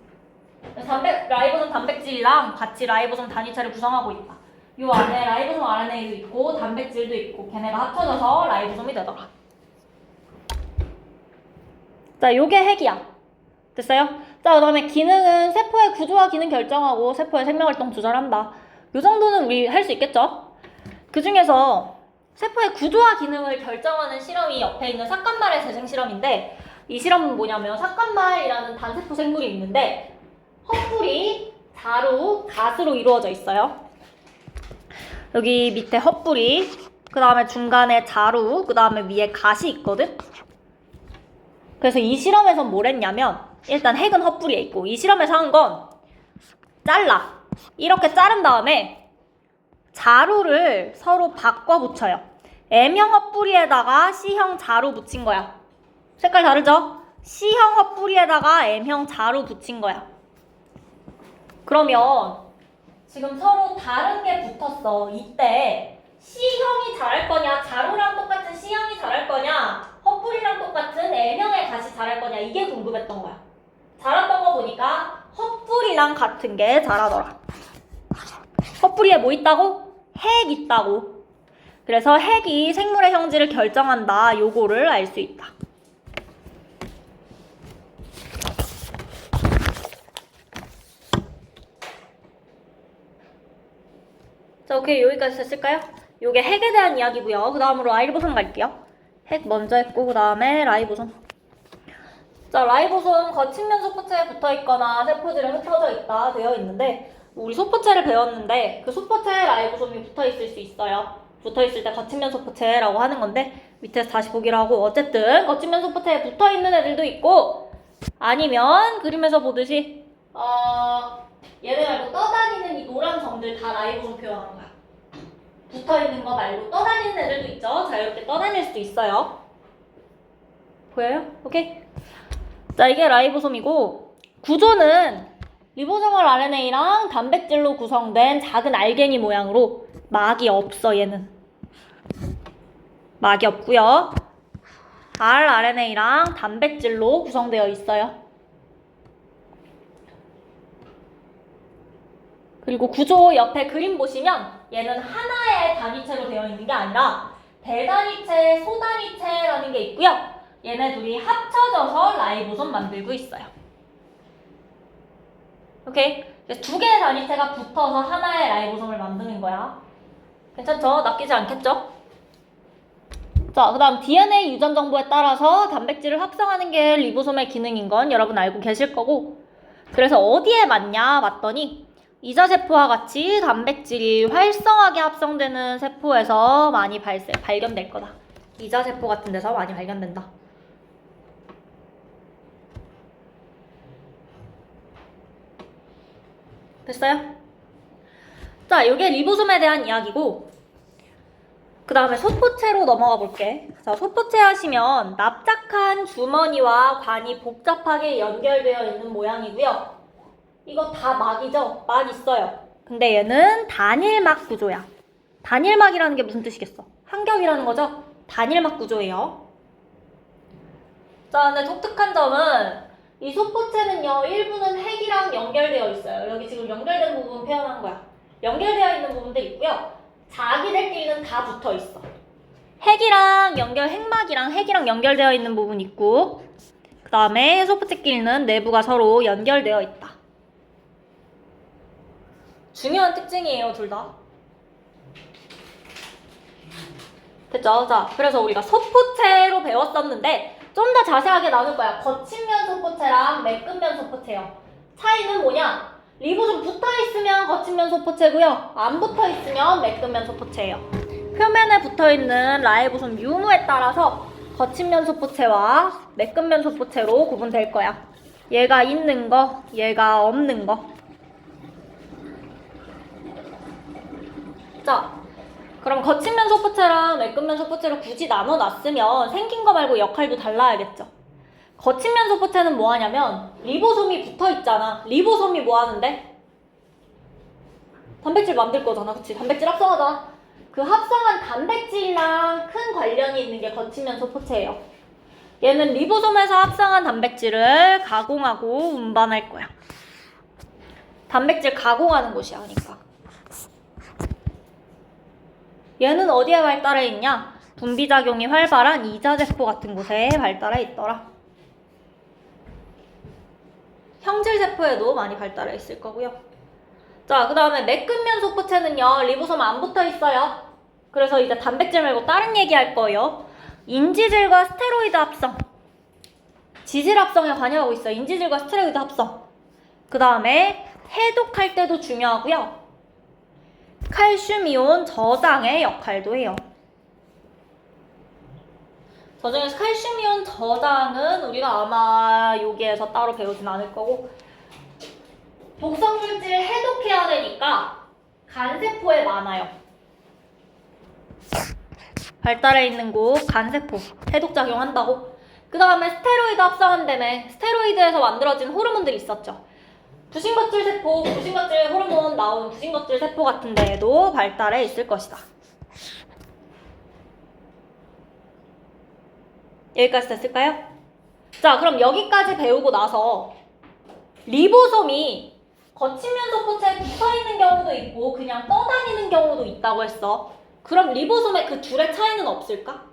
라이보솜 단백질이랑 같이 라이보솜 단위체를 구성하고 있다. 이 안에 라이보솜 RNA도 있고 단백질도 있고 걔네가 합쳐져서 라이보솜이 되더라. 자, 요게 핵이야. 됐어요? 자, 그 다음에 기능은 세포의 구조와 기능 결정하고 세포의 생명활동 조절한다. 요 정도는 우리 할 수 있겠죠? 그 중에서 세포의 구조와 기능을 결정하는 실험이 옆에 있는 삭간말의 재생 실험인데 이 실험은 뭐냐면 삭간말이라는 단세포 생물이 있는데 헛불이 자루, 갓으로 이루어져 있어요. 여기 밑에 헛불이, 그 다음에 중간에 자루, 그 다음에 위에 갓이 있거든? 그래서 이 실험에선 뭘 했냐면 일단 핵은 헛불이에 있고 이 실험에서 한 건 잘라. 이렇게 자른 다음에 자루를 서로 바꿔 붙여요. M형 헛뿌리에다가 C형 자루 붙인 거야. 색깔 다르죠? C형 헛뿌리에다가 M형 자루 붙인 거야. 그러면 지금 서로 다른 게 붙었어. 이때 C형이 자랄 거냐, 자루랑 똑같은 C형이 자랄 거냐, 헛뿌리랑 똑같은 M형의 갓이 자랄 거냐, 이게 궁금했던 거야. 자랐던 거 보니까 헛뿌리랑 같은 게 자라더라. 헛뿌리에 뭐 있다고? 핵 있다고. 그래서 핵이 생물의 형질을 결정한다. 요거를 알 수 있다. 자, 오케이. 여기까지 됐을까요? 요게 핵에 대한 이야기고요. 그 다음으로 라이보솜 갈게요. 핵 먼저 했고 그 다음에 라이보솜. 자, 라이보솜 거친면 소포체에 붙어있거나 세포질에 흩어져 있다 되어 있는데 우리 소포체를 배웠는데 그 소포체에 라이보솜이 붙어있을 수 있어요. 붙어있을 때 거친면 소포체라고 하는 건데 밑에서 다시 보기로 하고 어쨌든 거친면 소포체에 붙어있는 애들도 있고 아니면 그림에서 보듯이 얘네 말고 떠다니는 이 노란 점들 다 라이보솜 표현하는 거야. 붙어있는 거 말고 떠다니는 애들도 있죠. 자유롭게 떠다닐 수도 있어요. 보여요? 오케이? 자, 이게 라이보솜이고 구조는 리보소멀 RNA랑 단백질로 구성된 작은 알갱이 모양으로 막이 없어. 얘는 막이 없고요. rRNA랑 단백질로 구성되어 있어요. 그리고 구조 옆에 그림 보시면 얘는 하나의 단위체로 되어 있는 게 아니라 대단위체, 소단위체라는 게 있고요. 얘네 둘이 합쳐져서 라이보솜 만들고 있어요. 오케이? 두 개의 단위체가 붙어서 하나의 라이보솜을 만드는 거야. 괜찮죠? 낚이지 않겠죠? 자, 그 다음 DNA 유전 정보에 따라서 단백질을 합성하는 게 리보솜의 기능인 건 여러분 알고 계실 거고 그래서 어디에 맞냐 봤더니 이자세포와 같이 단백질이 활성하게 합성되는 세포에서 많이 발견될 거다. 이자세포 같은 데서 많이 발견된다. 됐어요? 자, 이게 리보솜에 대한 이야기고 그 다음에 소포체로 넘어가 볼게. 자, 소포체 하시면 납작한 주머니와 관이 복잡하게 연결되어 있는 모양이고요. 이거 다 막이죠? 막 있어요. 근데 얘는 단일막 구조야. 단일막이라는 게 무슨 뜻이겠어? 한 겹이라는 거죠? 단일막 구조예요. 자, 근데 독특한 점은 이 소포체는요, 일부는 핵이랑 연결되어 있어요. 여기 지금 연결된 부분 표현한 거야. 연결되어 있는 부분들 있고요. 자기들끼리는 다 붙어 있어. 핵막이랑 핵이랑 연결되어 있는 부분 있고, 그 다음에 소포체끼리는 내부가 서로 연결되어 있다. 중요한 특징이에요, 둘 다. 됐죠? 자, 그래서 우리가 소포체로 배웠었는데 좀 더 자세하게 나눌 거야. 거친면 소포체랑 매끈면 소포체요. 차이는 뭐냐? 리보솜 붙어있으면 거친면 소포체고요. 안 붙어있으면 매끈면 소포체예요. 표면에 붙어있는 라이보솜 유무에 따라서 거친면 소포체와 매끈면 소포체로 구분될 거야. 얘가 있는 거, 얘가 없는 거. 자, 그럼 거친면 소포체랑 매끈면 소포체로 굳이 나눠놨으면 생긴 거 말고 역할도 달라야겠죠. 거친면 소포체는 뭐 하냐면 리보솜이 붙어있잖아. 리보솜이 뭐 하는데? 단백질 만들 거잖아. 그치? 단백질 합성하잖아. 그 합성한 단백질이랑 큰 관련이 있는 게 거친면 소포체예요. 얘는 리보솜에서 합성한 단백질을 가공하고 운반할 거야. 단백질 가공하는 곳이야. 그러니까. 얘는 어디에 발달해 있냐? 분비작용이 활발한 이자세포 같은 곳에 발달해 있더라. 형질세포에도 많이 발달해 있을 거고요. 자, 그 다음에 매끈면 소포체는요. 리보솜 안 붙어 있어요. 그래서 이제 단백질 말고 다른 얘기 할 거예요. 인지질과 스테로이드 합성. 지질 합성에 관여하고 있어요. 인지질과 스테로이드 합성. 그 다음에 해독할 때도 중요하고요. 칼슘 이온 저장의 역할도 해요. 저중에서 칼슘 이온 저장은 우리가 아마 여기에서 따로 배우진 않을 거고, 독성 물질 해독해야 되니까 간세포에 많아요. 발달해 있는 곳 간세포 해독작용한다고. 그 다음에 스테로이드 합성한다며. 스테로이드에서 만들어진 호르몬들이 있었죠. 부신거줄 세포, 부신거줄 호르몬 나온 부신거줄 세포 같은 데에도 발달해 있을 것이다. 여기까지 됐을까요? 자, 그럼 여기까지 배우고 나서 리보솜이 거친 면소포체에 붙어있는 경우도 있고 그냥 떠다니는 경우도 있다고 했어. 그럼 리보솜의 그 둘의 차이는 없을까?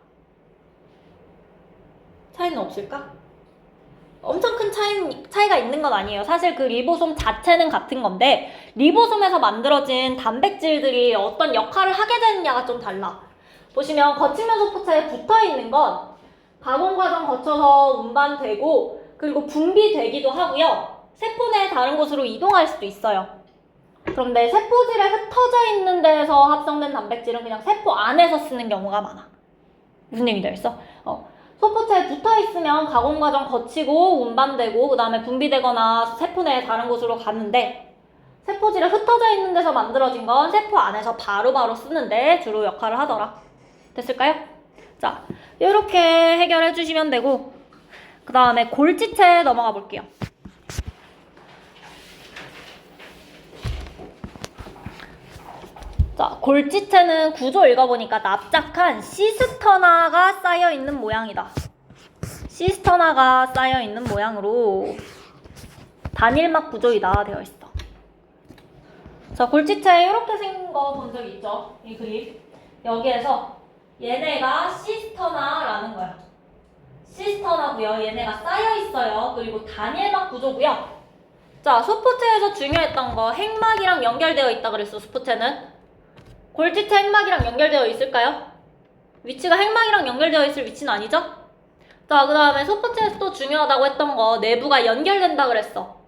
차이는 없을까? 엄청 큰 차이가 있는 건 아니에요. 사실 그 리보솜 자체는 같은 건데 리보솜에서 만들어진 단백질들이 어떤 역할을 하게 되느냐가 좀 달라. 보시면 거친 면소포체에 붙어있는 건 가공 과정 거쳐서 운반되고 그리고 분비되기도 하고요. 세포 내 다른 곳으로 이동할 수도 있어요. 그런데 세포질에 흩어져 있는 데에서 합성된 단백질은 그냥 세포 안에서 쓰는 경우가 많아. 무슨 얘기인지 알겠어? 소포체에 붙어있으면 가공 과정 거치고 운반되고 그 다음에 분비되거나 세포 내 다른 곳으로 가는데 세포질에 흩어져 있는 데서 만들어진 건 세포 안에서 바로바로 쓰는데 주로 역할을 하더라. 됐을까요? 자, 이렇게 해결해 주시면 되고 그 다음에 골지체 넘어가 볼게요. 자, 골지체는 구조 읽어보니까 납작한 시스터나가 쌓여있는 모양이다. 시스터나가 쌓여있는 모양으로 단일막 구조이다 되어 있어. 자, 골지체 이렇게 생긴 거 본 적 있죠? 이 그림. 여기에서 얘네가 시스터나라는 거야. 시스터나고요. 얘네가 쌓여있어요. 그리고 단일막 구조고요. 자, 소포체에서 중요했던 거 핵막이랑 연결되어 있다 그랬어. 소포체는. 골지체 핵막이랑 연결되어 있을까요? 위치가 핵막이랑 연결되어 있을 위치는 아니죠? 자, 그 다음에 소포체에서 또 중요하다고 했던 거 내부가 연결된다 그랬어.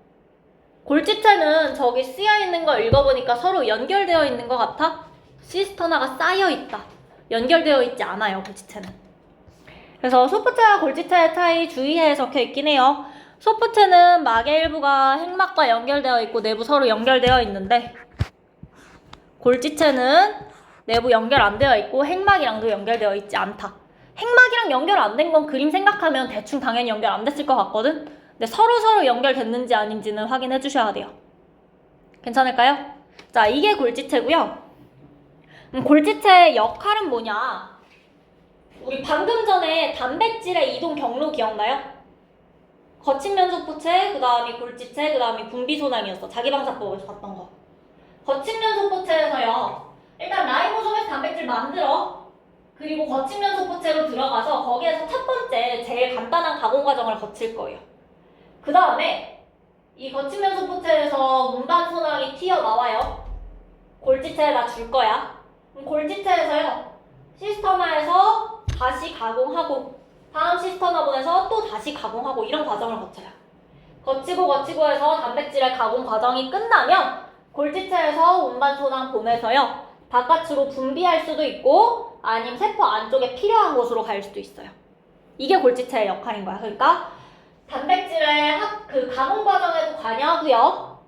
골지체는 저기 쓰여있는 거 읽어보니까 서로 연결되어 있는 것 같아? 시스터나가 쌓여있다. 연결되어 있지 않아요, 골지체는. 그래서 소포체와 골지체의 차이 주의해 적혀 있긴 해요. 소포체는 막의 일부가 핵막과 연결되어 있고 내부 서로 연결되어 있는데 골지체는 내부 연결 안 되어 있고 핵막이랑도 연결되어 있지 않다. 핵막이랑 연결 안 된 건 그림 생각하면 대충 당연히 연결 안 됐을 것 같거든? 근데 서로 연결됐는지 아닌지는 확인해 주셔야 돼요. 괜찮을까요? 자, 이게 골지체고요. 골지체의 역할은 뭐냐? 우리 방금 전에 단백질의 이동 경로 기억나요? 거친 면소포체, 그 다음이 골지체, 그 다음이 분비소낭이었어. 자기방사법에서 봤던 거. 거친 면소포체에서요. 일단 라이보솜에서 단백질 만들어. 그리고 거친 면소포체로 들어가서 거기에서 첫 번째 제일 간단한 가공 과정을 거칠 거예요. 그 다음에 이 거친 면소포체에서 운반소낭이 튀어나와요. 골지체에다 줄 거야. 그럼 골지체에서요. 시스터나에서 다시 가공하고 다음 시스터나 보내서 또 다시 가공하고 이런 과정을 거쳐요. 거치고 해서 단백질의 가공 과정이 끝나면 골지체에서 운반소낭 보내서요. 바깥으로 분비할 수도 있고 아니면 세포 안쪽에 필요한 곳으로 갈 수도 있어요. 이게 골지체의 역할인 거야. 그러니까 단백질의 그 가공 과정에도 관여하고요.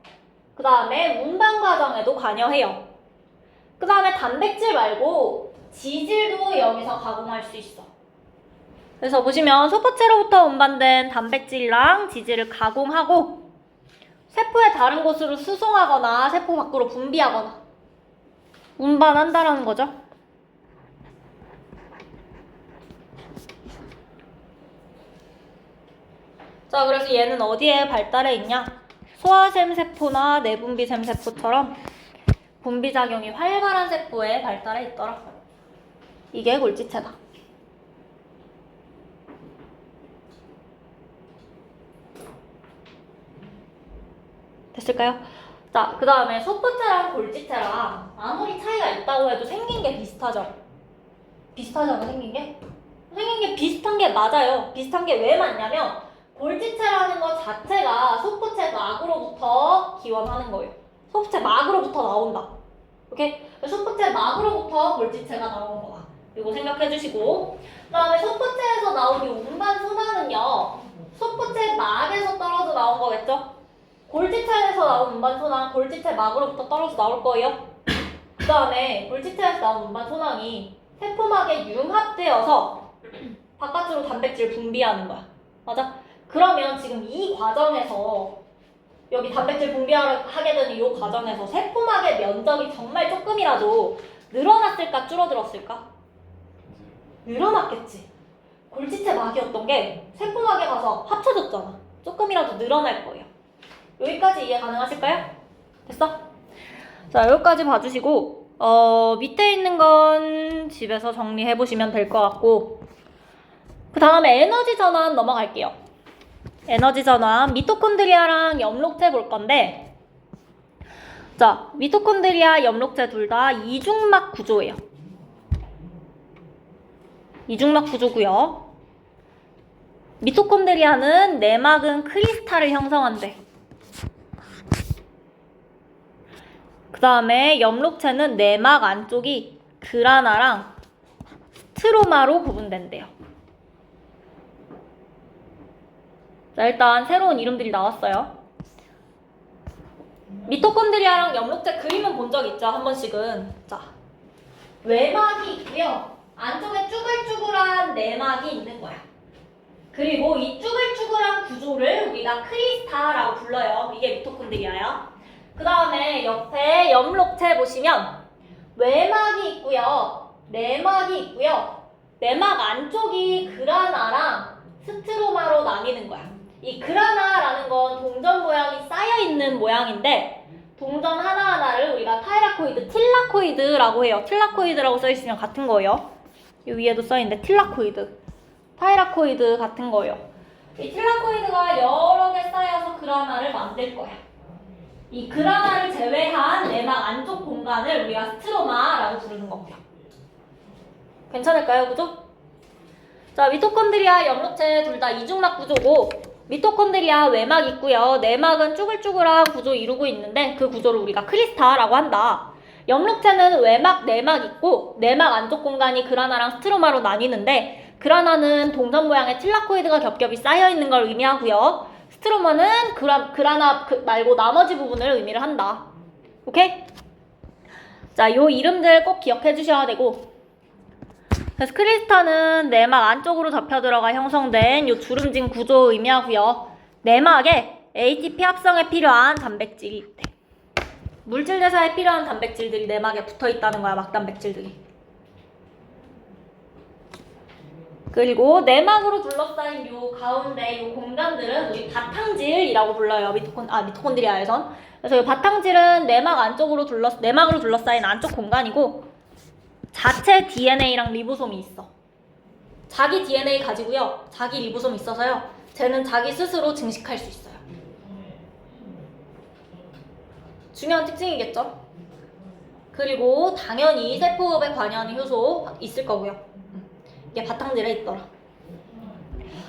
그 다음에 운반 과정에도 관여해요. 그 다음에 단백질 말고 지질도 여기서 가공할 수 있어. 그래서 보시면 소포체로부터 운반된 단백질이랑 지질을 가공하고 세포의 다른 곳으로 수송하거나 세포 밖으로 분비하거나 운반한다라는 거죠. 자, 그래서 얘는 어디에 발달해 있냐? 소화샘 세포나 내분비샘 세포처럼 분비작용이 활발한 세포에 발달해 있더라. 이게 골지체다. 됐을까요? 자, 그 다음에 소포체랑 골지체랑 아무리 차이가 있다고 해도 생긴 게 비슷하죠? 비슷하잖아, 생긴 게? 생긴 게 비슷한 게 맞아요. 비슷한 게 왜 맞냐면 골지체라는 거 자체가 소프체 막으로부터 기원하는 거예요. 소프체 막으로부터 나온다. 오케이? 소프체 막으로부터 골지체가 나오는 거다. 이거 생각해 주시고, 그 다음에 소프체에서 나온 이 운반 순환은요, 소프체 막에서 떨어져 나온 거겠죠? 골지체에서 나온 운반 순환, 골지체 막으로부터 떨어져 나올 거예요. 그 다음에 골지체에서 나온 운반 순환이 세포막에 융합되어서 바깥으로 단백질 분비하는 거야. 맞아? 그러면 지금 이 과정에서 여기 단백질 분비하게 되는 이 과정에서 세포막의 면적이 정말 조금이라도 늘어났을까 줄어들었을까? 늘어났겠지. 골지체 막이었던 게 세포막에 가서 합쳐졌잖아. 조금이라도 늘어날 거예요. 여기까지 이해 가능하실까요? 됐어? 자, 여기까지 봐주시고 밑에 있는 건 집에서 정리해 보시면 될 것 같고, 그 다음에 에너지 전환 넘어갈게요. 에너지 전환, 미토콘드리아랑 엽록체 볼 건데, 자, 미토콘드리아, 엽록체 둘 다 이중막 구조예요. 이중막 구조고요. 미토콘드리아는 내막은 크리스탈을 형성한대. 그 다음에 엽록체는 내막 안쪽이 그라나랑 스트로마로 구분된대요. 자, 일단 새로운 이름들이 나왔어요. 미토콘드리아랑 엽록체 그림은 본 적 있죠? 한 번씩은. 자, 외막이 있고요. 안쪽에 쭈글쭈글한 내막이 있는 거야. 그리고 이 쭈글쭈글한 구조를 우리가 크리스타라고 불러요. 이게 미토콘드리아야. 그 다음에 옆에 엽록체 보시면 외막이 있고요. 내막이 있고요. 내막 안쪽이 그라나랑 스트로마로 나뉘는 거야. 이 그라나라는 건 동전 모양이 쌓여있는 모양인데, 동전 하나하나를 우리가 타이라코이드, 틸라코이드라고 해요. 틸라코이드라고 써있으면 같은 거예요. 이 위에도 써있는데 틸라코이드, 타이라코이드 같은 거예요. 이 틸라코이드가 여러 개 쌓여서 그라나를 만들 거야. 이 그라나를 제외한 내막 안쪽 공간을 우리가 스트로마라고 부르는 거고요. 괜찮을까요? 그죠? 자, 미토콘드리아, 엽록체 둘 다 이중막 구조고, 미토콘드리아 외막 있고요. 내막은 쭈글쭈글한 구조 이루고 있는데 그 구조를 우리가 크리스타라고 한다. 엽록체는 외막, 내막 있고 내막 안쪽 공간이 그라나랑 스트로마로 나뉘는데, 그라나는 동전 모양의 틸라코이드가 겹겹이 쌓여있는 걸 의미하고요. 스트로마는 그라나 말고 나머지 부분을 의미를 한다. 오케이? 자, 요 이름들 꼭 기억해 주셔야 되고, 그래서 크리스타는 내막 안쪽으로 접혀 들어가 형성된 요 주름진 구조 의미하고요. 내막에 ATP 합성에 필요한 단백질이 있대. 물질 대사에 필요한 단백질들이 내막에 붙어 있다는 거야, 막단백질들이. 그리고 내막으로 둘러싸인 요 가운데 요 공간들은 우리 바탕질이라고 불러요. 미토콘드리아에선. 그래서 이 바탕질은 내막으로 둘러싸인 안쪽 공간이고, 자체 DNA랑 리보솜이 있어. 자기 DNA 가지고요. 자기 리보솜이 있어서요. 쟤는 자기 스스로 증식할 수 있어요. 중요한 특징이겠죠? 그리고 당연히 세포업에 관여하는 효소 있을 거고요. 이게 바탕질에 있더라.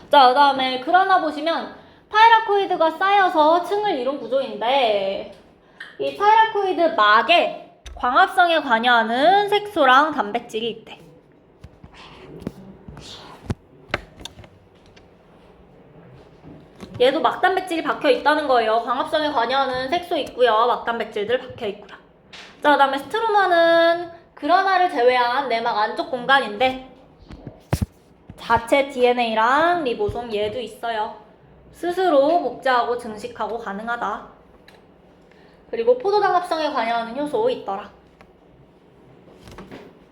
자, 그 다음에 그라나 보시면 타이라코이드가 쌓여서 층을 이룬 구조인데, 이 타이라코이드 막에 광합성에 관여하는 색소랑 단백질이 있대. 얘도 막단백질이 박혀 있다는 거예요. 광합성에 관여하는 색소 있고요. 막단백질들 박혀 있고요. 자, 그 다음에 스트로마는 그라나를 제외한 내막 안쪽 공간인데, 자체 DNA랑 리보솜 얘도 있어요. 스스로 복제하고 증식하고 가능하다. 그리고 포도당 합성에 관여하는 효소 있더라.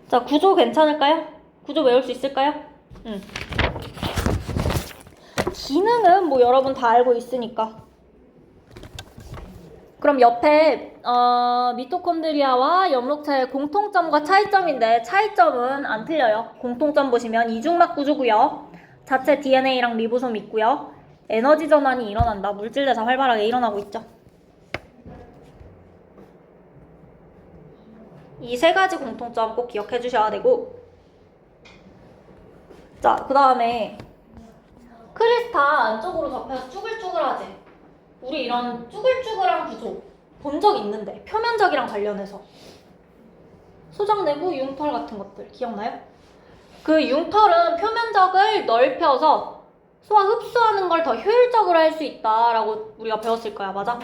자, 구조 괜찮을까요? 구조 외울 수 있을까요? 기능은 뭐 여러분 다 알고 있으니까. 그럼 옆에 미토콘드리아와 엽록체의 공통점과 차이점인데, 차이점은 안 틀려요. 공통점 보시면 이중막 구조고요. 자체 DNA랑 리보솜 있고요. 에너지 전환이 일어난다. 물질 대사 활발하게 일어나고 있죠. 이 세 가지 공통점 꼭 기억해 주셔야 되고, 자, 그 다음에 크리스타 안쪽으로 접혀서 쭈글쭈글한 화재, 우리 이런 쭈글쭈글한 구조 본 적 있는데 표면적이랑 관련해서 소장 내부 융털 같은 것들 기억나요? 그 융털은 표면적을 넓혀서 소화 흡수하는 걸 더 효율적으로 할 수 있다라고 우리가 배웠을 거야. 맞아?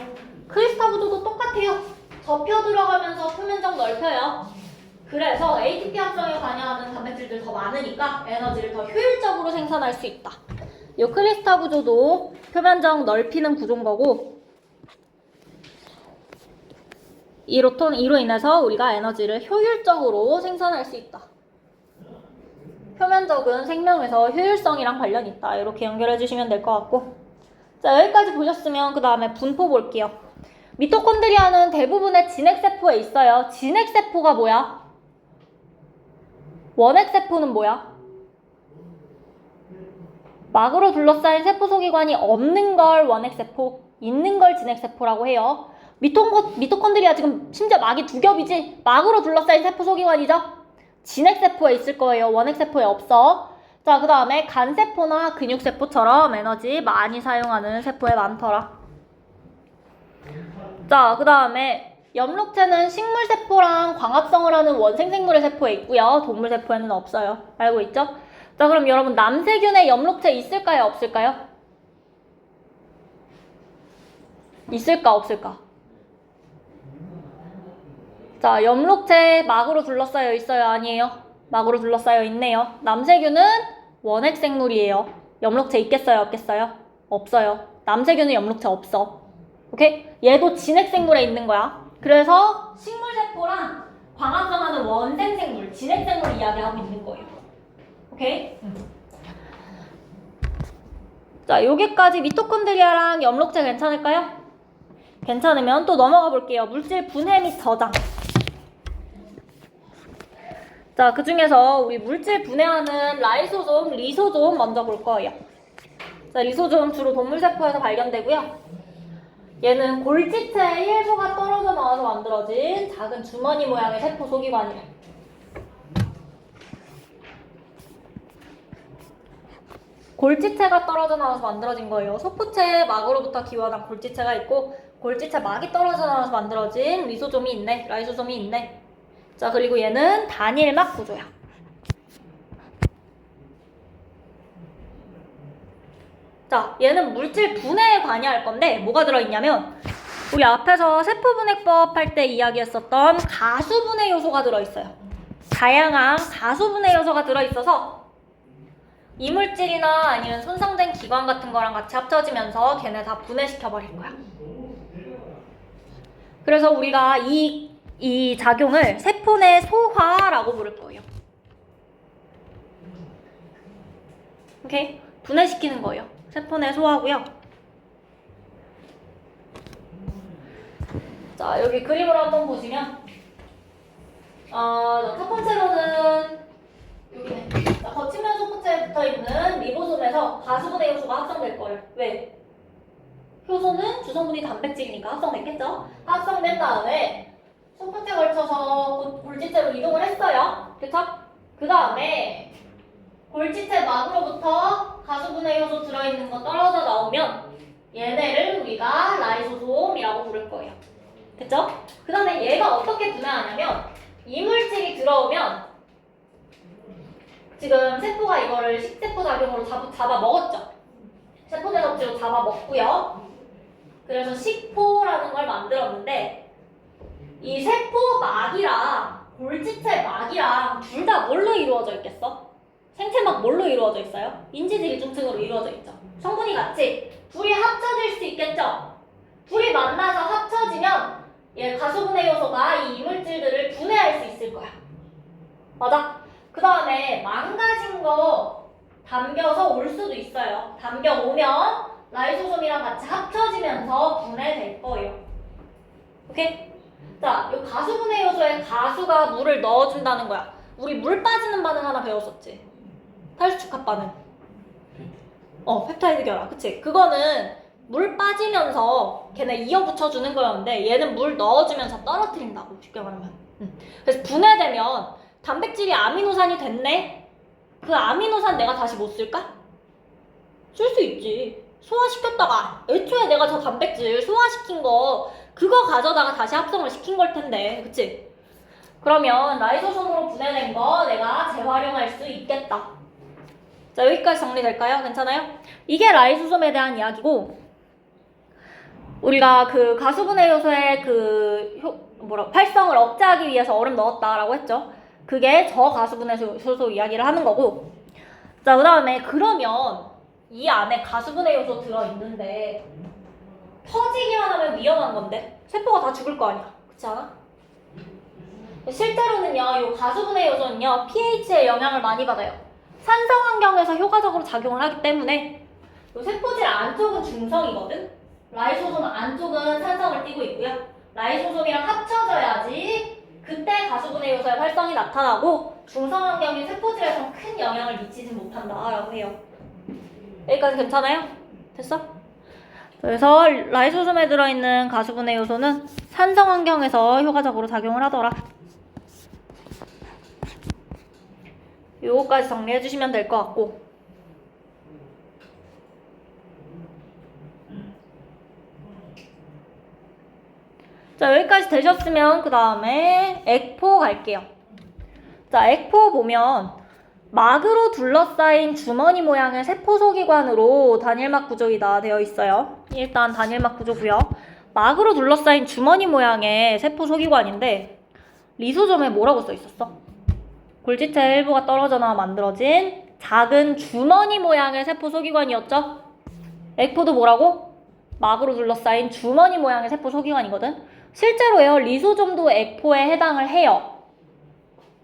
크리스탈 구조도 똑같아요. 접혀 들어가면서 표면적 넓혀요. 그래서 ATP 합성에 관여하는 단백질들 더 많으니까 에너지를 더 효율적으로 생산할 수 있다. 이 크리스탈 구조도 표면적 넓히는 구조인 거고, 이로 인해서 우리가 에너지를 효율적으로 생산할 수 있다. 표면적은 생명에서 효율성이랑 관련이 있다. 이렇게 연결해 주시면 될 것 같고, 자, 여기까지 보셨으면 그 다음에 분포 볼게요. 미토콘드리아는 대부분의 진핵세포에 있어요. 진핵세포가 뭐야? 원핵세포는 뭐야? 막으로 둘러싸인 세포 소기관이 없는 걸 원핵세포, 있는 걸 진핵세포라고 해요. 미토콘드리아 지금 심지어 막이 두 겹이지? 막으로 둘러싸인 세포 소기관이죠? 진핵세포에 있을 거예요. 원핵세포에 없어. 자, 그 다음에 간세포나 근육세포처럼 에너지 많이 사용하는 세포에 많더라. 자, 그 다음에 엽록체는 식물세포랑 광합성을 하는 원생생물의 세포에 있고요. 동물세포에는 없어요. 알고 있죠? 자, 그럼 여러분 남세균의 엽록체 있을까요? 없을까요? 있을까? 없을까? 자, 엽록체 막으로 둘러싸여 있어요? 아니에요? 막으로 둘러싸여 있네요. 남세균은 원핵생물이에요. 엽록체 있겠어요? 없겠어요? 없어요. 남세균은 엽록체 없어. 오케이? 얘도 진핵생물에 있는 거야. 그래서 식물세포랑 광합성하는 원생생물, 진핵생물 이야기하고 있는 거예요. 오케이? 자, 여기까지 미토콘드리아랑 엽록체 괜찮을까요? 괜찮으면 또 넘어가 볼게요. 물질 분해 및 저장. 자, 그 중에서 우리 물질 분해하는 라이소솜, 리소솜 먼저 볼 거예요. 자, 리소솜 주로 동물세포에서 발견되고요. 얘는 골지체의 일부가 떨어져 나와서 만들어진 작은 주머니 모양의 세포 소기관이에요. 골지체가 떨어져 나와서 만들어진 거예요. 소포체 막으로부터 기원한 골지체가 있고, 골지체 막이 떨어져 나와서 만들어진 리소솜이 있네, 라이소솜이 있네. 자, 그리고 얘는 단일막 구조야. 자, 얘는 물질 분해에 관여할 건데 뭐가 들어있냐면 우리 앞에서 세포분해법 할 때 이야기했었던 가수분해 요소가 들어있어요. 다양한 가수분해 요소가 들어있어서 이물질이나 아니면 손상된 기관 같은 거랑 같이 합쳐지면서 걔네 다 분해시켜버릴 거야. 그래서 우리가 이 작용을 세포 내 소화라고 부를 거예요. 오케이? 분해시키는 거예요. 세포 내 소화고요. 자, 여기 그림으로 한번 보시면 첫 번째로는 여기네. 자, 거치면 소포체에 붙어있는 리보솜에서 가수분해 요소가 합성될 거예요. 왜? 효소는 주성분이 단백질이니까 합성됐겠죠? 합성된 다음에 소포체에 걸쳐서 골지체로 이동을 했어요. 그쵸? 그 다음에 골지체 막으로부터 가수분해 효소 들어있는 거 떨어져 나오면 얘네를 우리가 라이소솜이라고 부를 거예요. 됐죠? 그 다음에 얘가 어떻게 분해하냐면 이물질이 들어오면 지금 세포가 이거를 식세포 작용으로 잡아 먹었죠? 세포 대접지로 잡아 먹고요. 그래서 식포라는 걸 만들었는데 이 세포 막이랑 골지체 막이랑 둘 다 뭘로 이루어져 있겠어? 생체막 뭘로 이루어져 있어요? 인지질이중층으로 이루어져 있죠. 성분이 같이 둘이 합쳐질 수 있겠죠? 둘이 만나서 합쳐지면 얘 가수분해 요소가 이 이물질들을 분해할 수 있을 거야. 맞아? 그 다음에 망가진 거 담겨서 올 수도 있어요. 담겨 오면 라이소솜이랑 같이 합쳐지면서 분해될 거예요. 오케이? 자, 이 가수분해 요소에 가수가 물을 넣어준다는 거야. 우리 물 빠지는 반응 하나 배웠었지? 탈수축합 반응. 펩타이드 결합. 그치? 그거는 물 빠지면서 걔네 이어붙여주는 거였는데 얘는 물 넣어주면서 떨어뜨린다고, 쉽게 말하면. 그래서 분해되면 단백질이 아미노산이 됐네? 그 아미노산 내가 다시 못 쓸까? 쓸 수 있지. 소화시켰다가 애초에 내가 저 단백질 소화시킨 거 그거 가져다가 다시 합성을 시킨 걸 텐데, 그치? 그러면 라이소솜으로 분해된 거 내가 재활용할 수 있겠다. 자, 여기까지 정리될까요? 괜찮아요? 이게 라이소솜에 대한 이야기고, 우리가 그 가수분해 요소의 활성을 억제하기 위해서 얼음 넣었다라고 했죠. 그게 저가수분해 요소 이야기를 하는 거고, 자, 그 다음에 그러면 이 안에 가수분해 요소 들어있는데 터지기만 하면 위험한 건데 세포가 다 죽을 거 아니야, 그렇지 않아? 실제로는요, 이 가수분해 요소는요 pH에 영향을 많이 받아요. 산성 환경에서 효과적으로 작용을 하기 때문에 이 세포질 안쪽은 중성이거든. 라이소솜 안쪽은 산성을 띠고 있고요. 라이소솜이랑 합쳐져야지 그때 가수분해 요소의 활성이 나타나고 중성 환경인 세포질에선 큰 영향을 미치지 못한다라고 해요. 여기까지 괜찮아요? 됐어? 그래서 라이소솜에 들어있는 가수분해 요소는 산성 환경에서 효과적으로 작용을 하더라. 요거까지 정리해 주시면 될 것 같고, 자, 여기까지 되셨으면 그 다음에 액포 갈게요. 자, 액포 보면 막으로 둘러싸인 주머니 모양의 세포 소기관으로 단일막 구조이다 되어 있어요. 일단 단일막 구조고요. 막으로 둘러싸인 주머니 모양의 세포 소기관인데 리소솜에 뭐라고 써 있었어? 골지체 일부가 떨어져 나와 만들어진 작은 주머니 모양의 세포 소기관이었죠? 액포도 뭐라고? 막으로 둘러싸인 주머니 모양의 세포 소기관이거든. 실제로요, 리소솜도 액포에 해당을 해요.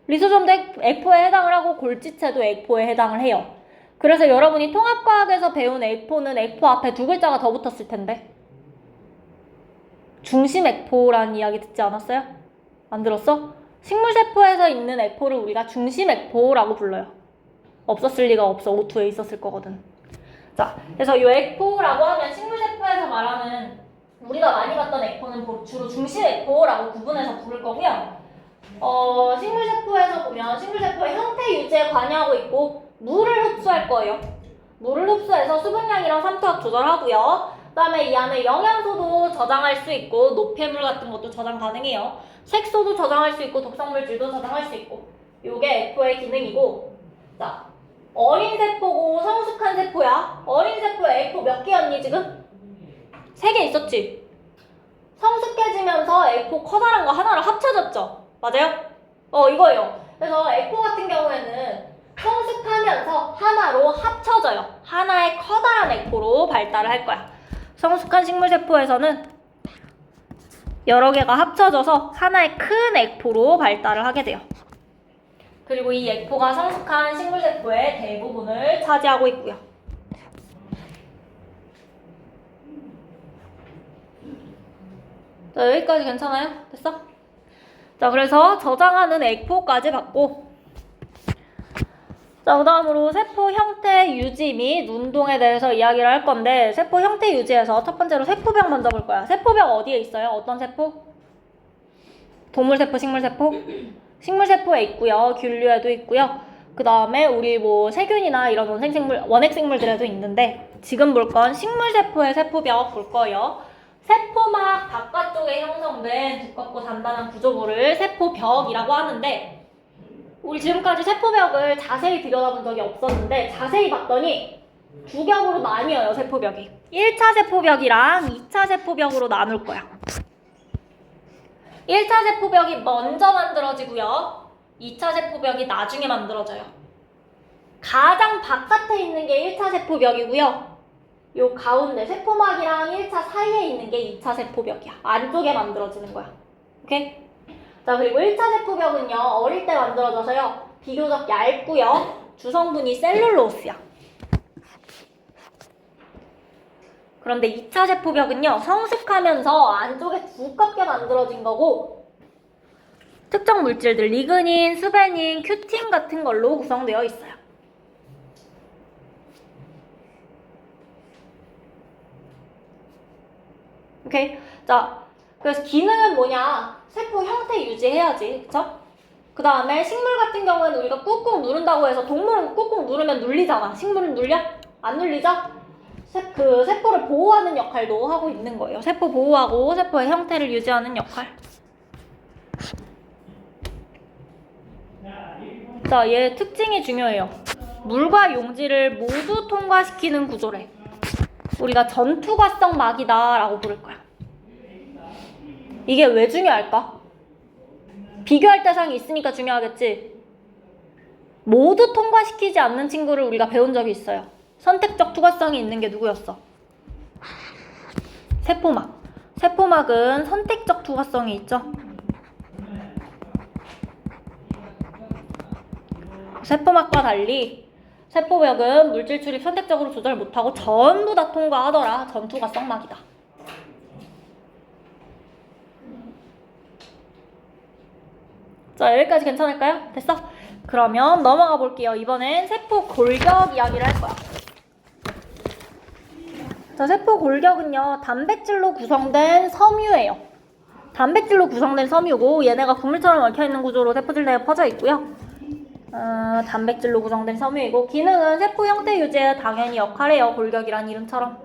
리소솜도 액포에 해당을 하고 골지체도 액포에 해당을 해요. 그래서 여러분이 통합과학에서 배운 액포는 액포 앞에 두 글자가 더 붙었을 텐데 중심액포라는 이야기 듣지 않았어요? 안 들었어? 식물세포에서 있는 액포를 우리가 중심액포라고 불러요. 없었을 리가 없어. O2에 있었을 거거든. 자, 그래서 이 액포라고 하면 식물세포에서 말하는 우리가 많이 봤던 액포는 주로 중심액포라고 구분해서 부를 거고요. 식물세포에서 보면 식물세포의 형태 유지에 관여하고 있고 물을 흡수할 거예요. 물을 흡수해서 수분량이랑 삼투압 조절하고요. 그 다음에 이 안에 영양소도 저장할 수 있고 노폐물 같은 것도 저장 가능해요. 색소도 저장할 수 있고 독성물질도 저장할 수 있고 이게 액포의 기능이고, 자, 어린 세포고 성숙한 세포야. 어린 세포에 액포 몇 개였니 지금? 3개 있었지? 성숙해지면서 액포 커다란 거 하나로 합쳐졌죠? 맞아요? 이거예요. 그래서 액포 같은 경우에는 성숙하면서 하나로 합쳐져요. 하나의 커다란 액포로 발달을 할 거야. 성숙한 식물세포에서는 여러 개가 합쳐져서 하나의 큰 액포로 발달을 하게 돼요. 그리고 이 액포가 성숙한 식물세포의 대부분을 차지하고 있고요. 자, 여기까지 괜찮아요? 됐어? 자, 그래서 저장하는 액포까지 봤고, 자, 그 다음으로 세포 형태 유지 및 운동에 대해서 이야기를 할 건데, 세포 형태 유지에서 첫 번째로 세포벽 먼저 볼 거야. 세포벽 어디에 있어요? 어떤 세포? 동물세포, 식물세포? 식물세포에 있고요. 균류에도 있고요. 그 다음에 우리 세균이나 이런 원핵생물들에도 있는데, 지금 볼 건 식물세포의 세포벽 볼 거예요. 세포막 바깥쪽에 형성된 두껍고 단단한 구조물을 세포벽이라고 하는데, 우리 지금까지 세포벽을 자세히 들여다본 적이 없었는데 자세히 봤더니 두 겹으로 나뉘어요. 세포벽이 1차 세포벽이랑 2차 세포벽으로 나눌 거야. 1차 세포벽이 먼저 만들어지고요, 2차 세포벽이 나중에 만들어져요. 가장 바깥에 있는 게 1차 세포벽이고요, 요 가운데 세포막이랑 1차 사이에 있는 게 2차 세포벽이야. 안쪽에 만들어지는 거야. 오케이? 자, 그리고 1차 세포벽은요, 어릴 때 만들어져서요, 비교적 얇고요, 주성분이 셀룰로스야. 그런데 2차 세포벽은요, 성숙하면서 안쪽에 두껍게 만들어진 거고, 특정 물질들, 리그닌, 수베닌, 큐틴 같은 걸로 구성되어 있어요. 오케이? 자, 그래서 기능은 뭐냐? 세포 형태 유지해야지, 그쵸? 그 다음에 식물 같은 경우에는 우리가 꾹꾹 누른다고 해서, 동물은 꾹꾹 누르면 눌리잖아. 식물은 눌려? 안 눌리죠? 세포를 보호하는 역할도 하고 있는 거예요. 세포 보호하고 세포의 형태를 유지하는 역할. 자, 얘 특징이 중요해요. 물과 용지를 모두 통과시키는 구조래. 우리가 전투과성 막이다 라고 부를 거야. 이게 왜 중요할까? 비교할 대상이 있으니까 중요하겠지. 모두 통과시키지 않는 친구를 우리가 배운 적이 있어요. 선택적 투과성이 있는 게 누구였어? 세포막. 세포막은 선택적 투과성이 있죠. 세포막과 달리 세포벽은 물질 출입 선택적으로 조절 못하고 전부 다 통과하더라. 전투과성막이다. 자, 여기까지 괜찮을까요? 됐어? 그러면 넘어가 볼게요. 이번엔 세포 골격 이야기를 할 거야. 자, 세포 골격은요, 단백질로 구성된 섬유예요. 단백질로 구성된 섬유고 얘네가 그물처럼 얽혀있는 구조로 세포질 내에 퍼져 있고요. 단백질로 구성된 섬유이고 기능은 세포 형태 유지에 당연히 역할해요. 골격이란 이름처럼.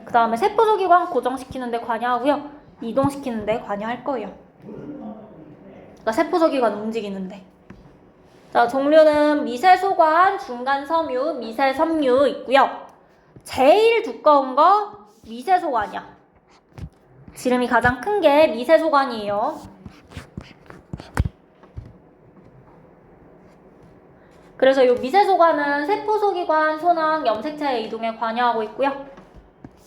그 다음에 세포 조기관 고정시키는 데 관여하고요. 이동시키는 데 관여할 거예요. 그러니까 세포 조기관 움직이는데. 자, 종류는 미세소관, 중간섬유, 미세섬유 있고요. 제일 두꺼운 거 미세소관이야. 지름이 가장 큰 게 미세소관이에요. 그래서 이 미세소관은 세포소기관, 소낭, 염색체의 이동에 관여하고 있고요.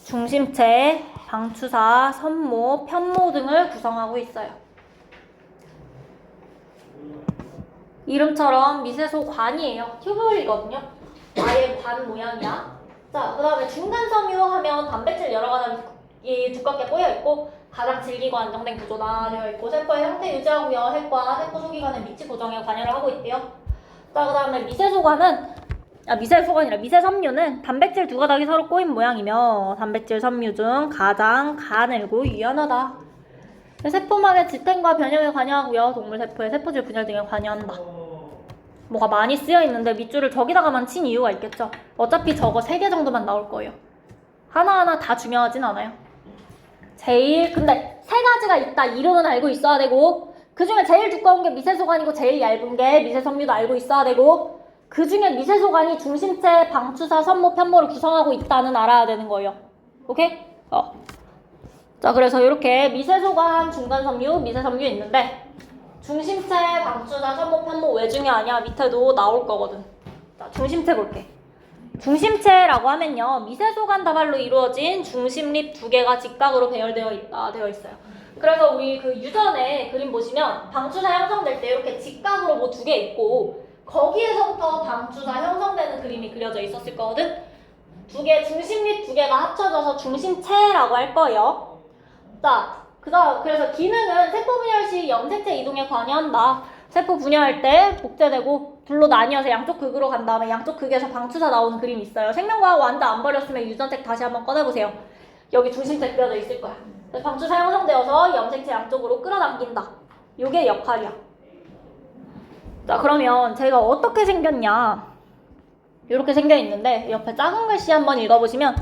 중심체, 방추사, 선모, 편모 등을 구성하고 있어요. 이름처럼 미세소관이에요. 튜뷸이거든요. 아예 관 모양이야. 자, 그 다음에 중간섬유 하면 단백질 여러 가지 두껍게 꼬여있고 가장 질기고 안정된 구조다 되어 있고 세포의 형태 유지하고요. 핵과 세포 소기관의 위치 고정에 관여를 하고 있대요. 자, 그 다음에 미세섬유는 단백질 두 가닥이 서로 꼬인 모양이며 단백질 섬유 중 가장 가늘고 유연하다. 세포막의 지탱과 변형에 관여하고요. 동물 세포의 세포질 분열 등에 관여한다. 뭐가 많이 쓰여 있는데 밑줄을 저기다가만 친 이유가 있겠죠. 어차피 저거 3개 정도만 나올 거예요. 하나하나 다 중요하진 않아요. 근데 3가지가 있다. 이름은 알고 있어야 되고 그 중에 제일 두꺼운 게 미세소관이고 제일 얇은 게 미세섬유도 알고 있어야 되고 그 중에 미세소관이 중심체, 방추사, 선모, 편모를 구성하고 있다는 알아야 되는 거예요. 오케이? 자, 그래서 이렇게 미세소관, 중간섬유, 미세섬유 있는데 중심체, 방추사, 선모, 편모 왜 중요하냐? 밑에도 나올 거거든. 자, 중심체 볼게. 중심체라고 하면요, 미세소관 다발로 이루어진 중심립 2개가 직각으로 배열되어 있다 되어 있어요. 그래서 우리 그 유전에 그림 보시면 방추사 형성될 때 이렇게 직각으로 뭐 2개 있고 거기에서부터 방추사 형성되는 그림이 그려져 있었을 거거든. 중심립 2개가 합쳐져서 중심체라고 할 거예요. 자, 그래서 기능은 세포 분열 시 염색체 이동에 관여한다. 세포 분열할 때 복제되고 둘로 나뉘어서 양쪽 극으로 간 다음에 양쪽 극에서 방추사 나오는 그림이 있어요. 생명과학 완자 안 버렸으면 유전책 다시 한번 꺼내보세요. 여기 중심체 그려져 있을 거야. 그래서 방추사 형성되어서 염색체 양쪽으로 끌어당긴다. 요게 역할이야. 자, 그러면 제가 어떻게 생겼냐. 이렇게 생겨 있는데 옆에 작은 글씨 한번 읽어보시면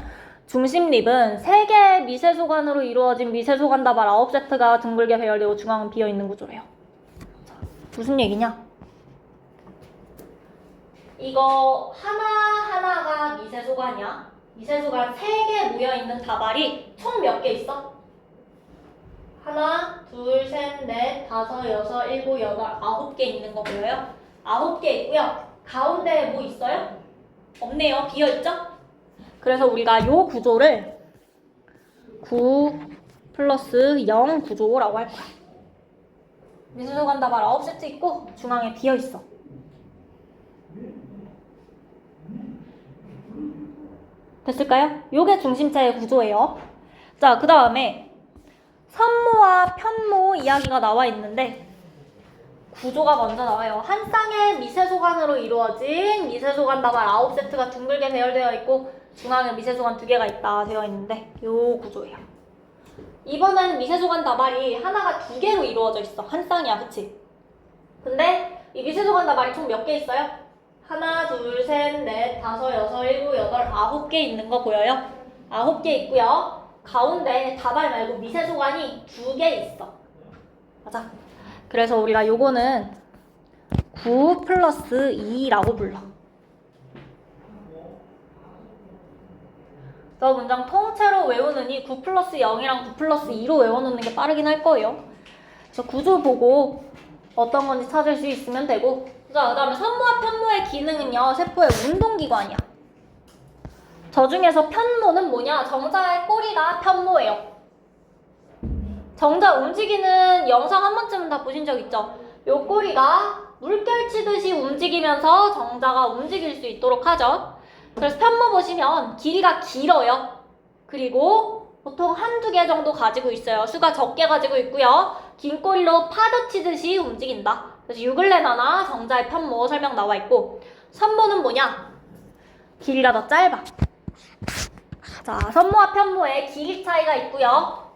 중심립은 3개의 미세소관으로 이루어진 미세소관 다발 9세트가 둥글게 배열되고 중앙은 비어있는 구조래요. 자, 무슨 얘기냐? 이거 하나하나가 미세소관이야. 미세소관 3개 모여있는 다발이 총 몇 개 있어? 하나, 둘, 셋, 넷, 다섯, 여섯, 일곱, 여덟, 9개 있는 거 보여요? 9개 있고요. 가운데에 뭐 있어요? 없네요. 비어있죠? 그래서 우리가 요 구조를 9 플러스 0 구조라고 할 거야. 미세소관 다발 9세트 있고 중앙에 비어있어. 됐을까요? 요게 중심체의 구조예요. 자, 그 다음에 선모와 편모 이야기가 나와 있는데 구조가 먼저 나와요. 한 쌍의 미세소관으로 이루어진 미세소관 다발 9세트가 둥글게 배열되어 있고 중앙에 미세소관 2개가 있다 되어 있는데 요 구조예요. 이번엔 미세소관 다발이 하나가 2개로 이루어져 있어. 한 쌍이야, 그치? 근데 이 미세소관 다발이 총 몇 개 있어요? 하나, 둘, 셋, 넷, 다섯, 여섯, 일곱, 여덟, 9개 있는 거 보여요? 9개 있고요. 가운데 다발 말고 미세소관이 2개 있어. 맞아. 그래서 우리가 요거는 9 플러스 2라고 불러. 저 문장 통째로 외우느니 9 플러스 0이랑 9 플러스 2로 외워놓는 게 빠르긴 할 거예요. 그래서 구조 보고 어떤 건지 찾을 수 있으면 되고. 자, 그 다음에 선모와 편모의 기능은요, 세포의 운동기관이야. 저 중에서 편모는 뭐냐? 정자의 꼬리가 편모예요. 정자 움직이는 영상 한 번쯤은 다 보신 적 있죠? 요 꼬리가 물결 치듯이 움직이면서 정자가 움직일 수 있도록 하죠. 그래서 편모 보시면 길이가 길어요. 그리고 보통 한두 개 정도 가지고 있어요. 수가 적게 가지고 있고요. 긴 꼬리로 파도 치듯이 움직인다. 그래서 유글레나나 정자의 편모 설명 나와 있고, 선모는 뭐냐? 길이가 더 짧아. 자, 선모와 편모의 길이 차이가 있고요.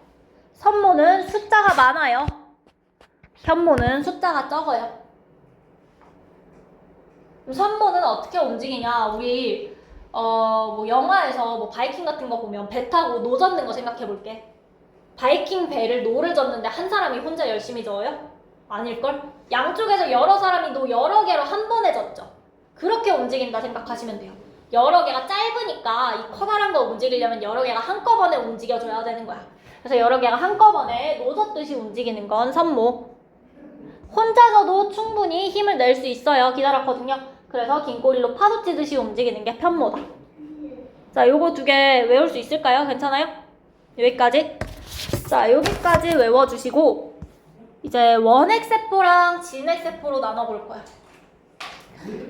선모는 숫자가 많아요. 편모는 숫자가 적어요. 선모는 어떻게 움직이냐? 우리 뭐 영화에서 뭐 바이킹 같은 거 보면 배 타고 노 젓는 거 생각해 볼게. 바이킹 배를 노를 젓는데 한 사람이 혼자 열심히 저어요? 아닐걸? 양쪽에서 여러 사람이 노 여러 개로 한 번에 젓죠. 그렇게 움직인다 생각하시면 돼요. 여러 개가 짧으니까 이 커다란 거 움직이려면 여러 개가 한꺼번에 움직여줘야 되는 거야. 그래서 여러 개가 한꺼번에 노 젓듯이 움직이는 건 선모. 혼자서도 충분히 힘을 낼 수 있어요. 기다렸거든요. 그래서 긴 꼬리로 파도 치듯이 움직이는 게 편모다. 자, 요거 2개 외울 수 있을까요? 괜찮아요? 여기까지. 자, 여기까지 외워주시고 이제 원핵세포랑 진핵세포로 나눠볼 거야.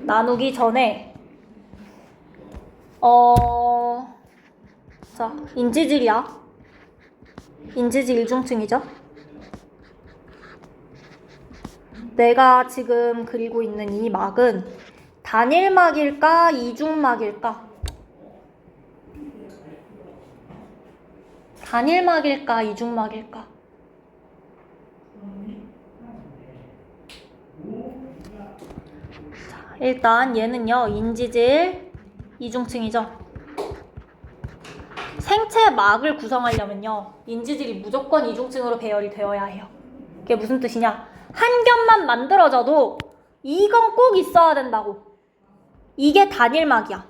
나누기 전에 자, 인지질이야. 인지질 이중층이죠. 내가 지금 그리고 있는 이 막은 단일막일까 이중막일까? 단일막일까 이중막일까? 자, 일단 얘는요, 인지질 이중층이죠. 생체 막을 구성하려면요, 인지질이 무조건 이중층으로 배열이 되어야 해요. 그게 무슨 뜻이냐? 한 겹만 만들어져도 이건 꼭 있어야 된다고. 이게 단일막이야.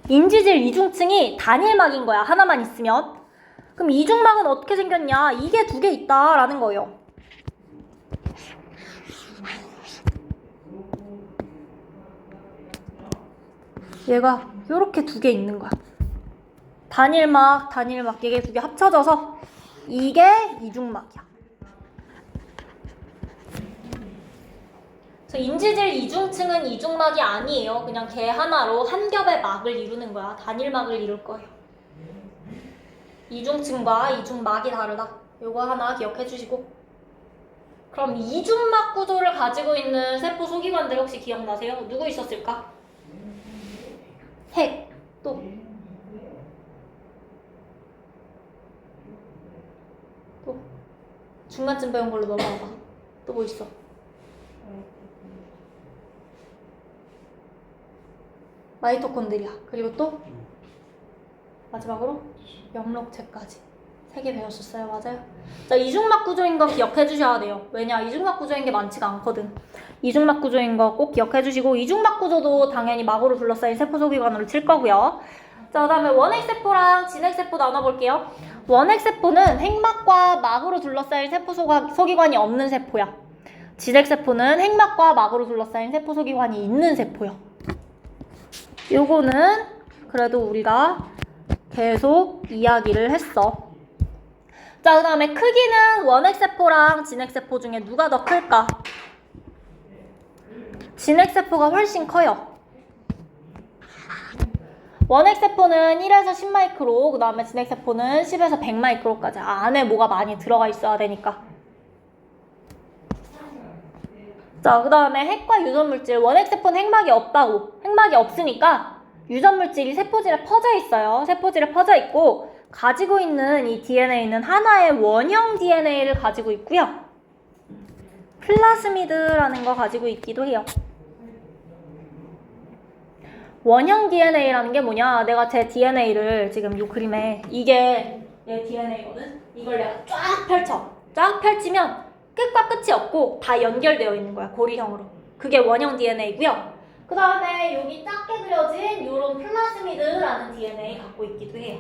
인지질 이중층이 단일막인 거야. 하나만 있으면. 그럼 이중막은 어떻게 생겼냐? 이게 2개 있다라는 거예요. 얘가 이렇게 2개 있는 거야. 단일막, 단일막, 이게 2개 합쳐져서 이게 이중막이야. 그래서 인지질 이중층은 이중막이 아니에요. 그냥 걔 하나로 한 겹의 막을 이루는 거야. 단일막을 이룰 거예요. 이중층과 이중막이 다르다. 요거 하나 기억해 주시고. 그럼 이중막 구조를 가지고 있는 세포 소기관들 혹시 기억나세요? 누구 있었을까? 핵, 또 중간쯤 배운 걸로 넘어가봐. 또 뭐 있어? 마이토콘드리아. 그리고 또 마지막으로 영록체까지 3개 배웠었어요. 맞아요. 자, 이중막 구조인 거 기억해 주셔야 돼요. 왜냐? 이중막 구조인 게 많지가 않거든. 이중막 구조인 거 꼭 기억해 주시고, 이중막 구조도 당연히 막으로 둘러싸인 세포 소기관으로 칠 거고요. 자, 그 다음에 원핵세포랑 진핵세포 나눠볼게요. 원핵세포는 핵막과 막으로 둘러싸인 세포 소기관이 없는 세포야. 진핵세포는 핵막과 막으로 둘러싸인 세포 소기관이 있는 세포야. 요거는 그래도 우리가 계속 이야기를 했어. 자, 그 다음에 크기는 원핵세포랑 진핵세포 중에 누가 더 클까? 진핵세포가 훨씬 커요. 원핵세포는 1에서 10마이크로, 그 다음에 진핵세포는 10에서 100마이크로까지. 안에 뭐가 많이 들어가 있어야 되니까. 자, 그 다음에 핵과 유전물질. 원핵세포는 핵막이 없다고. 핵막이 없으니까 유전물질이 세포질에 퍼져 있어요. 세포질에 퍼져 있고, 가지고 있는 이 DNA는 하나의 원형 DNA를 가지고 있고요. 플라스미드라는 거 가지고 있기도 해요. 원형 DNA라는 게 뭐냐? 내가 제 DNA를 지금 이 그림에 이게 얘 DNA거든? 이걸 내가 쫙 펼쳐. 쫙 펼치면 끝과 끝이 없고 다 연결되어 있는 거야. 고리형으로. 그게 원형 DNA고요. 그 다음에 여기 작게 그려진 요런 플라스미드라는 DNA 갖고 있기도 해요.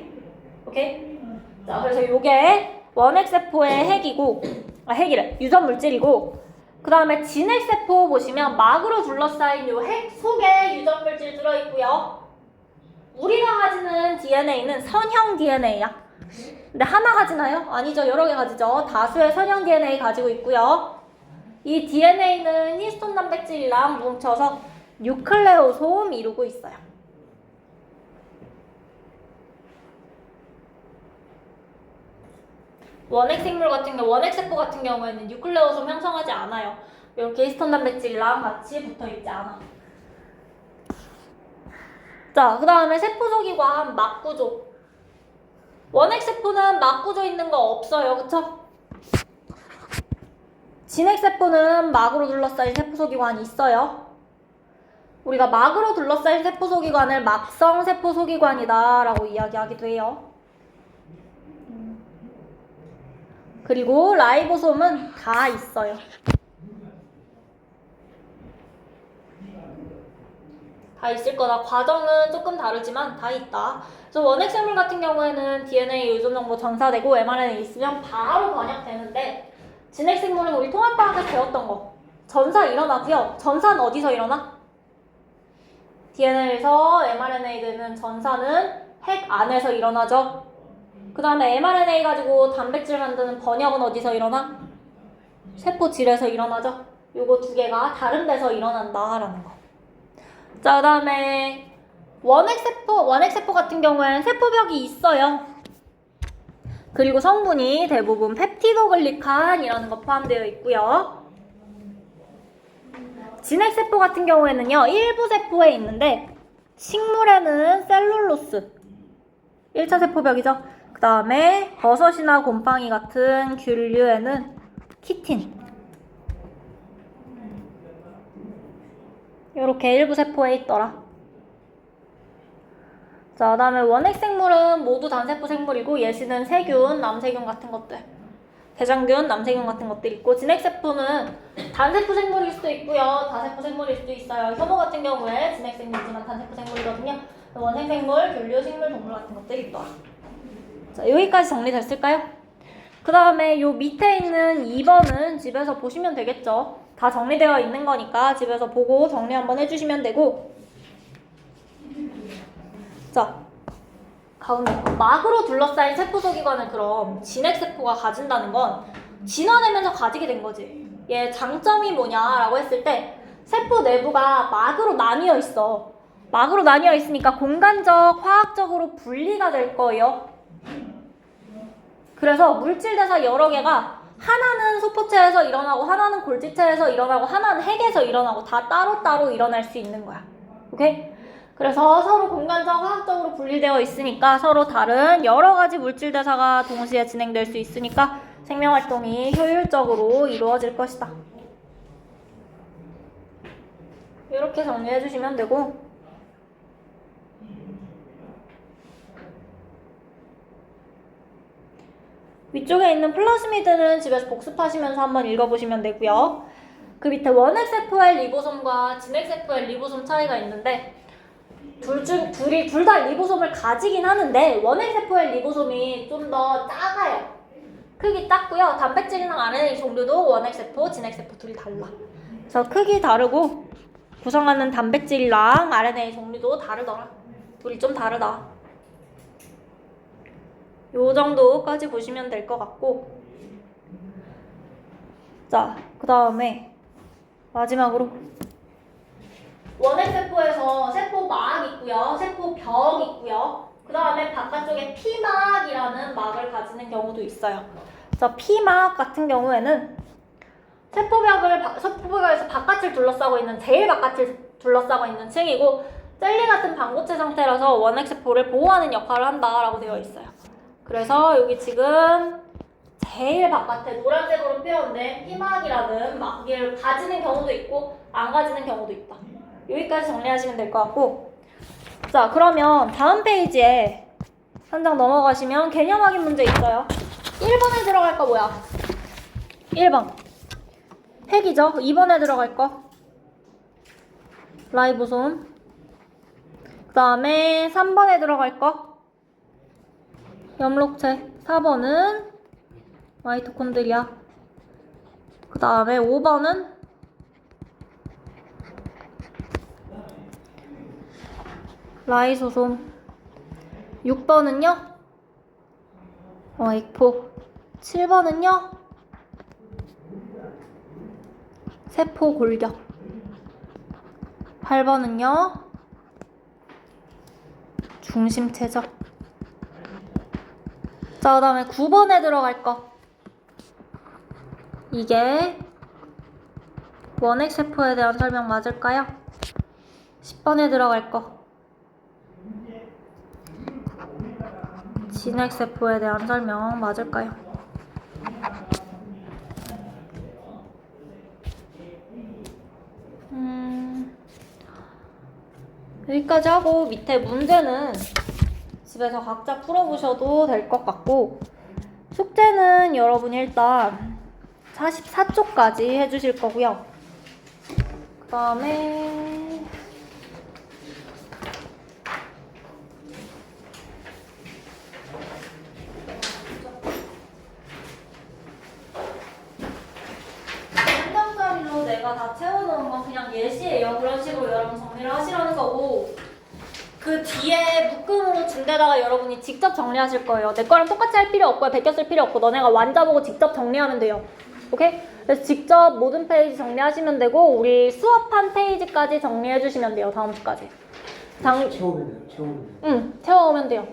오케이? 자, 그래서 요게 원핵세포의 핵이고, 핵이래. 유전 물질이고, 그 다음에 진핵세포 보시면 막으로 둘러싸인 요 핵 속에 유전 물질 들어있고요. 우리가 가지는 DNA는 선형 DNA야. 근데 하나 가지나요? 아니죠. 여러 개 가지죠. 다수의 선형 DNA 가지고 있고요. 이 DNA는 히스톤 단백질이랑 뭉쳐서 뉴클레오솜 이루고 있어요. 원핵생물 같은 경우, 원핵세포 같은 경우에는 뉴클레오솜 형성하지 않아요. 이렇게 히스톤 단백질이랑 같이 붙어있지 않아. 자, 그 다음에 세포소기관 막구조. 원핵세포는 막구조 있는 거 없어요. 그쵸? 진핵세포는 막으로 둘러싸인 세포소기관이 있어요. 우리가 막으로 둘러싸인 세포소기관을 막성 세포소기관이다 라고 이야기하기도 해요. 그리고 라이보솜은 다 있어요. 다 있을 거다. 과정은 조금 다르지만 다 있다. 그래서 원핵생물 같은 경우에는 DNA 유전 정보 전사되고 mRNA 있으면 바로 번역되는데, 진핵생물은 우리 통합과학에서 배웠던 거. 전사 일어나고요. 전사는 어디서 일어나? DNA에서 mRNA 되는 전사는 핵 안에서 일어나죠. 그 다음에 mRNA 가지고 단백질 만드는 번역은 어디서 일어나? 세포질에서 일어나죠. 요거 두 개가 다른 데서 일어난다라는 거. 자, 그 다음에 원핵세포 같은 경우에는 세포벽이 있어요. 그리고 성분이 대부분 펩티도글리칸이라는 거 포함되어 있고요. 진핵세포 같은 경우에는요, 일부 세포에 있는데 식물에는 셀룰로스, 1차 세포벽이죠. 그 다음에 버섯이나 곰팡이 같은 균류에는 키틴, 이렇게 일부 세포에 있더라. 자, 그 다음에 원핵생물은 모두 단세포 생물이고, 예시는 세균, 남세균 같은 것들, 대장균, 남세균 같은 것들 있고, 진핵세포는 단세포 생물일 수도 있고요, 다세포 생물일 수도 있어요. 혐오 같은 경우에 진핵생물이지만 단세포 생물이거든요. 원생생물, 균류, 식물, 동물 같은 것들이 있더라. 자, 여기까지 정리됐을까요? 그 다음에 요 밑에 있는 2번은 집에서 보시면 되겠죠. 다 정리되어 있는 거니까 집에서 보고 정리 한번 해주시면 되고, 자, 가운데 막으로 둘러싸인 세포소기관을 그럼 진핵세포가 가진다는 건 진화되면서 가지게 된 거지. 얘 장점이 뭐냐라고 했을 때 세포 내부가 막으로 나뉘어 있어. 막으로 나뉘어 있으니까 공간적, 화학적으로 분리가 될 거예요. 그래서 물질대사 여러 개가 하나는 소포체에서 일어나고, 하나는 골지체에서 일어나고, 하나는 핵에서 일어나고, 다 따로따로 일어날 수 있는 거야. 오케이? 그래서 서로 공간적, 화학적으로 분리되어 있으니까 서로 다른 여러 가지 물질 대사가 동시에 진행될 수 있으니까 생명활동이 효율적으로 이루어질 것이다. 이렇게 정리해 주시면 되고, 위쪽에 있는 플라스미드는 집에서 복습하시면서 한번 읽어보시면 되고요. 그 밑에 원핵세포의 리보솜과 진핵세포의 리보솜 차이가 있는데, 둘 다 리보솜을 가지긴 하는데 원핵세포의 리보솜이 좀 더 작아요. 크기 작고요. 단백질이랑 RNA 종류도 원핵세포, 진핵세포 둘이 달라. 그래서 크기 다르고 구성하는 단백질이랑 RNA 종류도 다르더라. 둘이 좀 다르다. 요 정도까지 보시면 될 것 같고, 자, 그 다음에 마지막으로 원핵세포에서 세포막 있고요, 세포벽 있고요. 그 다음에 바깥쪽에 피막이라는 막을 가지는 경우도 있어요. 그래서 피막 같은 경우에는 세포벽에서 바깥을 둘러싸고 있는, 제일 바깥을 둘러싸고 있는 층이고, 젤리 같은 반고체 상태라서 원핵세포를 보호하는 역할을 한다라고 되어 있어요. 그래서 여기 지금 제일 바깥에 노란색으로 표현된 피막이라는 막을 가지는 경우도 있고 안 가지는 경우도 있다. 여기까지 정리하시면 될 것 같고, 자, 그러면 다음 페이지에 한 장 넘어가시면 개념 확인 문제 있어요. 1번에 들어갈 거 뭐야? 1번. 핵이죠? 2번에 들어갈 거. 라이보솜. 그 다음에 3번에 들어갈 거. 엽록체. 4번은 마이토콘드리아. 그 다음에 5번은 라이소솜. 6번은요? 액포. 7번은요? 세포 골격. 8번은요? 중심체적. 자, 그 다음에 9번에 들어갈 거. 이게 원핵세포에 대한 설명 맞을까요? 10번에 들어갈 거. 진핵세포에 대한 설명 맞을까요? 여기까지 하고 밑에 문제는 집에서 각자 풀어보셔도 될 것 같고, 숙제는 여러분이 일단 44쪽까지 해주실 거고요. 그 다음에 한 장짜리로 내가 다 채워놓은 건 그냥 예시예요. 그런 식으로 여러분 정리를 하시라는 거고, 그 뒤에 묶음으로 준 데다가 여러분이 직접 정리하실 거예요. 내 거랑 똑같이 할 필요 없고요. 베껴 쓸 필요 없고 너네가 완자 보고 직접 정리하면 돼요. 오케이? 그래서 직접 모든 페이지 정리하시면 되고, 우리 수업한 페이지까지 정리해 주시면 돼요. 다음 주까지.
채우면 돼요. 채우면 돼요.
채워오면 돼요.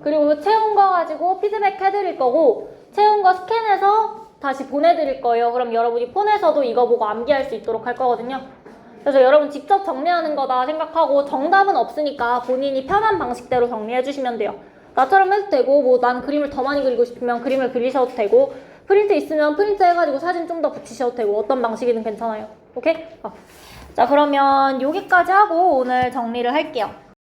그리고 그 채운 거 가지고 피드백 해드릴 거고, 채운 거 스캔해서 다시 보내드릴 거예요. 그럼 여러분이 폰에서도 이거 보고 암기할 수 있도록 할 거거든요. 그래서 여러분 직접 정리하는 거다 생각하고, 정답은 없으니까 본인이 편한 방식대로 정리해 주시면 돼요. 나처럼 해도 되고, 뭐 난 그림을 더 많이 그리고 싶으면 그림을 그리셔도 되고, 프린트 있으면 프린트 해가지고 사진 좀 더 붙이셔도 되고, 어떤 방식이든 괜찮아요. 오케이? 자, 그러면 여기까지 하고 오늘 정리를 할게요.